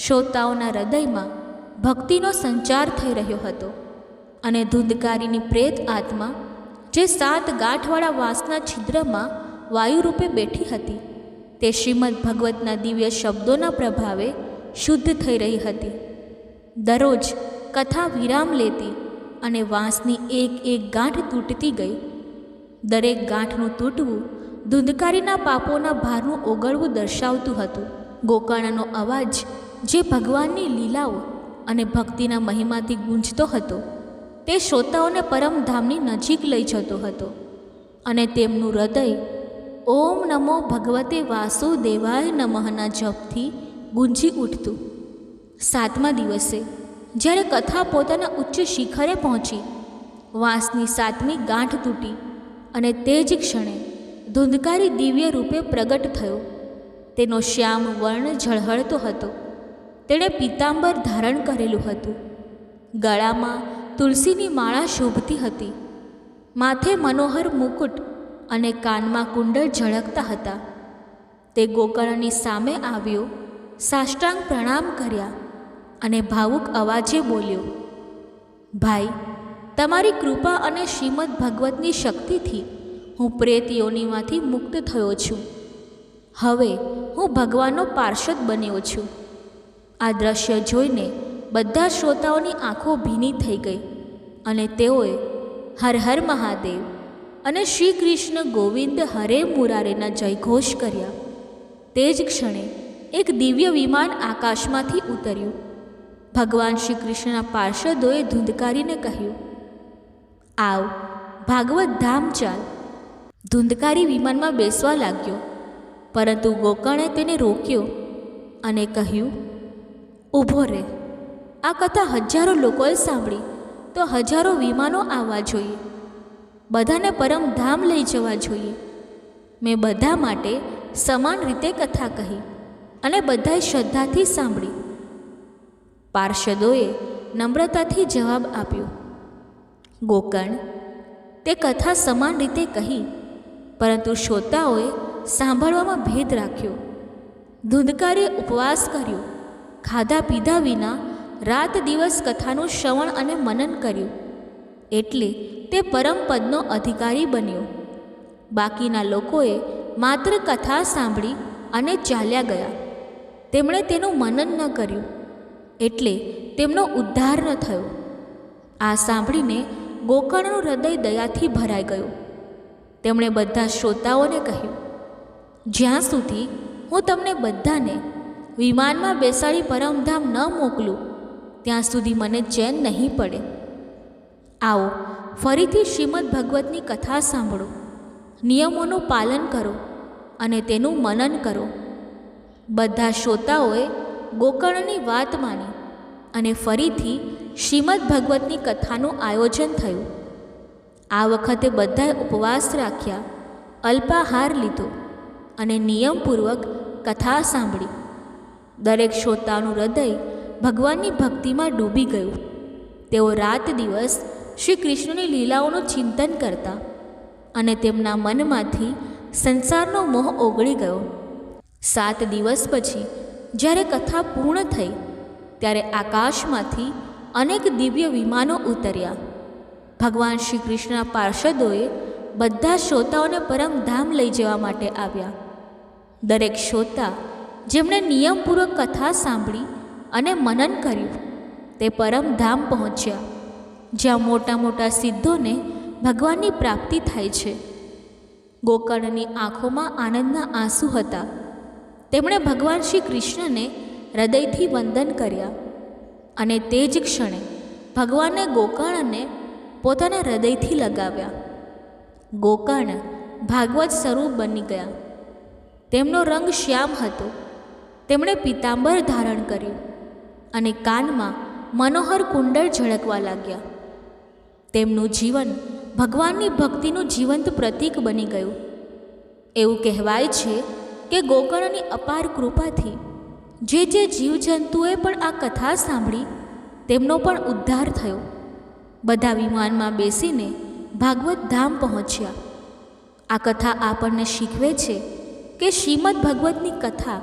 શ્રોતાઓના હૃદયમાં ભક્તિનો સંચાર થઈ રહ્યો હતો અને ધુંધકારીની પ્રેત આત્મા જે 7 ગાંઠવાળા વાંસના છિદ્રમાં વાયુરૂપે બેઠી હતી તે શ્રીમદ ભગવતના દિવ્ય શબ્દોના પ્રભાવે શુદ્ધ થઈ રહી હતી. દરરોજ કથા વિરામ લેતી અને વાંસની એક ગાંઠ તૂટતી ગઈ. દરેક ગાંઠનું તૂટવું ધુંધકારીના પાપોના ભારનું ઓગળવું દર્શાવતું હતું. ગોકર્ણનો અવાજ જે ભગવાનની લીલાઓ અને ભક્તિના મહિમાથી ગુંજતો હતો તે શ્રોતાઓને પરમધામની નજીક લઈ જતો હતો અને તેમનું હૃદય ઓમ નમો ભગવતે વાસુદેવાય નમઃના જપથી ગુંજી ઉઠતું. 7મા દિવસે જ્યારે કથા પોતાના ઉચ્ચ શિખરે પહોંચી, વાંસની 7મી ગાંઠ તૂટી અને તે જ ક્ષણે ધુંધકારી દિવ્ય રૂપે પ્રગટ થયો. તેનો શ્યામ વર્ણ ઝળહળતો હતો. તેણે પીતાંબર ધારણ કરેલું હતું. ગળામાં તુલસીની માળા શોભતી હતી. માથે મનોહર મુકુટ અને કાનમાં કુંડળ ઝળકતા હતા. તે ગોકર્ણની સામે આવ્યો, સાષ્ટાંગ પ્રણામ કર્યા અને ભાવુક અવાજે બોલ્યો, ભાઈ, તમારી કૃપા અને શ્રીમદ ભગવતની શક્તિથી હું પ્રેત યોનિમાંથી મુક્ત થયો છું. હવે હું ભગવાનનો પાર્ષદ બન્યો છું. આ દ્રશ્ય જોઈને બધા શ્રોતાઓની આંખો ભીની થઈ ગઈ અને તેઓએ હર હર મહાદેવ અને શ્રી કૃષ્ણ ગોવિંદ હરે મુરારેના જયઘોષ કર્યા. તે જ ક્ષણે એક દિવ્ય વિમાન આકાશમાંથી ઉતર્યું. ભગવાન શ્રી કૃષ્ણના પાર્ષદોએ ધુંધકારીને કહ્યું, આવ, ભાગવત ધામ ચાલ. ધુંધકારી વિમાનમાં બેસવા લાગ્યો, પરંતુ ગોકર્ણે તેને રોક્યો અને કહ્યું, ઊભો રહે. આ કથા હજારો લોકોએ સાંભળી તો હજારો વિમાનો આવવા જોઈએ. બધાને પરમધામ લઈ જવા જોઈએ. મેં બધા માટે સમાન રીતે કથા કહી અને બધાએ શ્રદ્ધાથી સાંભળી. પાર્ષદોએ નમ્રતાથી જવાબ આપ્યો, ગોકર્ણ, તે કથા સમાન રીતે કહી, પરંતુ શ્રોતાઓએ સાંભળવામાં ભેદ રાખ્યો. ધુંધકારીએ ઉપવાસ કર્યો, ખાધા પીધા વિના રાત દિવસ કથાનું શ્રવણ અને મનન કર્યું, એટલે તે પરમપદનો અધિકારી બન્યો. બાકીના લોકોએ માત્ર કથા સાંભળી અને ચાલ્યા ગયા. તેમણે તેનું મનન ન કર્યું, એટલે તેમનો ઉદ્ધાર ન થયો. આ સાંભળીને ગોકર્ણનું હૃદય દયાથી ભરાઈ ગયું. તેમણે બધા શ્રોતાઓને કહ્યું, જ્યાં સુધી હું તમને બધાને વિમાનમાં બેસાડી પરમધામ ન મોકલું ત્યાં સુધી મને ચેન નહીં પડે. આવો, ફરીથી શ્રીમદ ભગવતની કથા સાંભળો, નિયમોનું પાલન કરો અને તેનું મનન કરો. બધા શ્રોતાઓએ ગોકર્ણની વાત માની અને ફરીથી શ્રીમદ ભગવતની કથાનું આયોજન થયું. આ વખતે બધાએ ઉપવાસ રાખ્યા, અલ્પાહાર લીધો અને નિયમપૂર્વક કથા સાંભળી. દરેક શ્રોતાનું હૃદય ભગવાનની ભક્તિમાં ડૂબી ગયું. તેઓ રાત દિવસ શ્રી કૃષ્ણની લીલાઓનું ચિંતન કરતા અને તેમના મનમાંથી સંસારનો મોહ ઓગળી ગયો. 7 દિવસ પછી જ્યારે કથા પૂર્ણ થઈ ત્યારે આકાશમાંથી અનેક દિવ્ય વિમાનો ઉતર્યા. ભગવાન શ્રી કૃષ્ણના પાર્ષદોએ બધા શ્રોતાઓને પરમધામ લઈ જવા માટે આવ્યા. દરેક શ્રોતા જેમણે નિયમપૂર્વક કથા સાંભળી અને મનન કર્યું તે પરમધામ પહોંચ્યા, જ્યાં મોટા મોટા સિદ્ધોને ભગવાનની પ્રાપ્તિ થાય છે. ગોકર્ણની આંખોમાં આનંદના આંસુ હતા. તેમણે ભગવાન શ્રી કૃષ્ણને હૃદયથી વંદન કર્યા અને તે જ ક્ષણે ભગવાને ગોકર્ણને પોતાના હૃદયથી લગાવ્યા. ગોકર્ણ ભાગવત સ્વરૂપ બની ગયા. તેમનો રંગ શ્યામ હતો. તેમણે પીતાંબર ધારણ કર્યું અને કાનમાં મનોહર કુંડળ ઝળકવા લાગ્યા. તેમનું જીવન ભગવાનની ભક્તિનું જીવંત પ્રતીક બની ગયું. એવું કહેવાય છે કે ગોકર્ણની અપાર કૃપાથી જે જીવજંતુએ પણ આ કથા સાંભળી તેમનો પણ ઉદ્ધાર થયો. બધા વિમાનમાં બેસીને ભાગવત ધામ પહોંચ્યા. આ કથા આપણને શીખવે છે કે શ્રીમદ ભગવતની કથા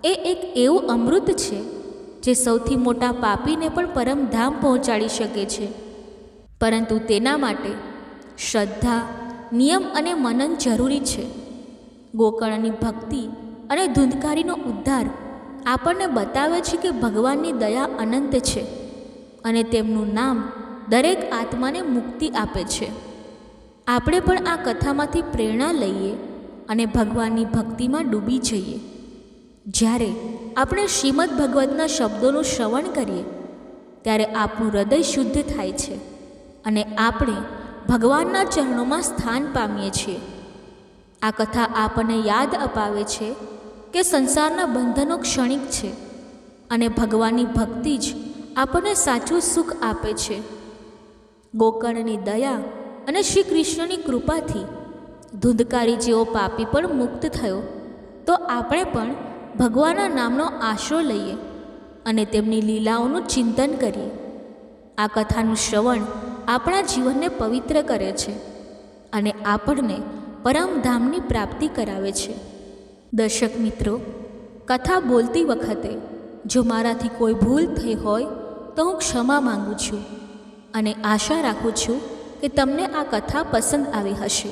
એ એક એવું અમૃત છે જે સૌથી મોટા પાપીને પણ પરમધામ પહોંચાડી શકે છે. પરંતુ તેના માટે શ્રદ્ધા, નિયમ અને મનન જરૂરી છે. ગોકર્ણની ભક્તિ અને ધુંધકારીનો ઉદ્ધાર આપણને બતાવે છે કે ભગવાનની દયા અનંત છે અને તેમનું નામ દરેક આત્માને મુક્તિ આપે છે. આપણે પણ આ કથામાંથી પ્રેરણા લઈએ અને ભગવાનની ભક્તિમાં ડૂબી જઈએ. જ્યારે આપણે શ્રીમદ ભગવતના શબ્દોનું શ્રવણ કરીએ ત્યારે આપણું હૃદય શુદ્ધ થાય છે અને આપણે ભગવાનના ચરણોમાં સ્થાન પામીએ છીએ. આ કથા આપણને યાદ અપાવે છે કે સંસારના બંધનો ક્ષણિક છે અને ભગવાનની ભક્તિ જ આપણને સાચું સુખ આપે છે. ગોકર્ણની દયા અને શ્રી કૃષ્ણની કૃપાથી ધુંધકારી જેવો પાપી પણ મુક્ત થયો, તો આપણે પણ ભગવાનના નામનો આશરો લઈએ અને તેમની લીલાઓનું ચિંતન કરીએ. આ કથાનું શ્રવણ આપણા જીવનને પવિત્ર કરે છે અને આપણને પરમધામની પ્રાપ્તિ કરાવે છે. દર્શક મિત્રો, કથા બોલતી વખતે જો મારાથી કોઈ ભૂલ થઈ હોય તો હું ક્ષમા માંગુ છું અને આશા રાખું છું કે તમને આ કથા પસંદ આવી હશે.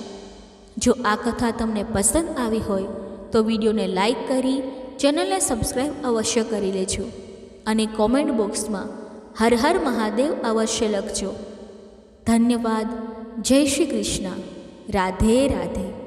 જો આ કથા તમને પસંદ આવી હોય તો વિડીયોને લાઈક કરી ચેનલને સબસ્ક્રાઈબ અવશ્ય કરી લેજો અને કોમેન્ટ બોક્સમાં હર હર મહાદેવ અવશ્ય લખજો. ધન્યવાદ. જય શ્રી કૃષ્ણ. રાધે રાધે.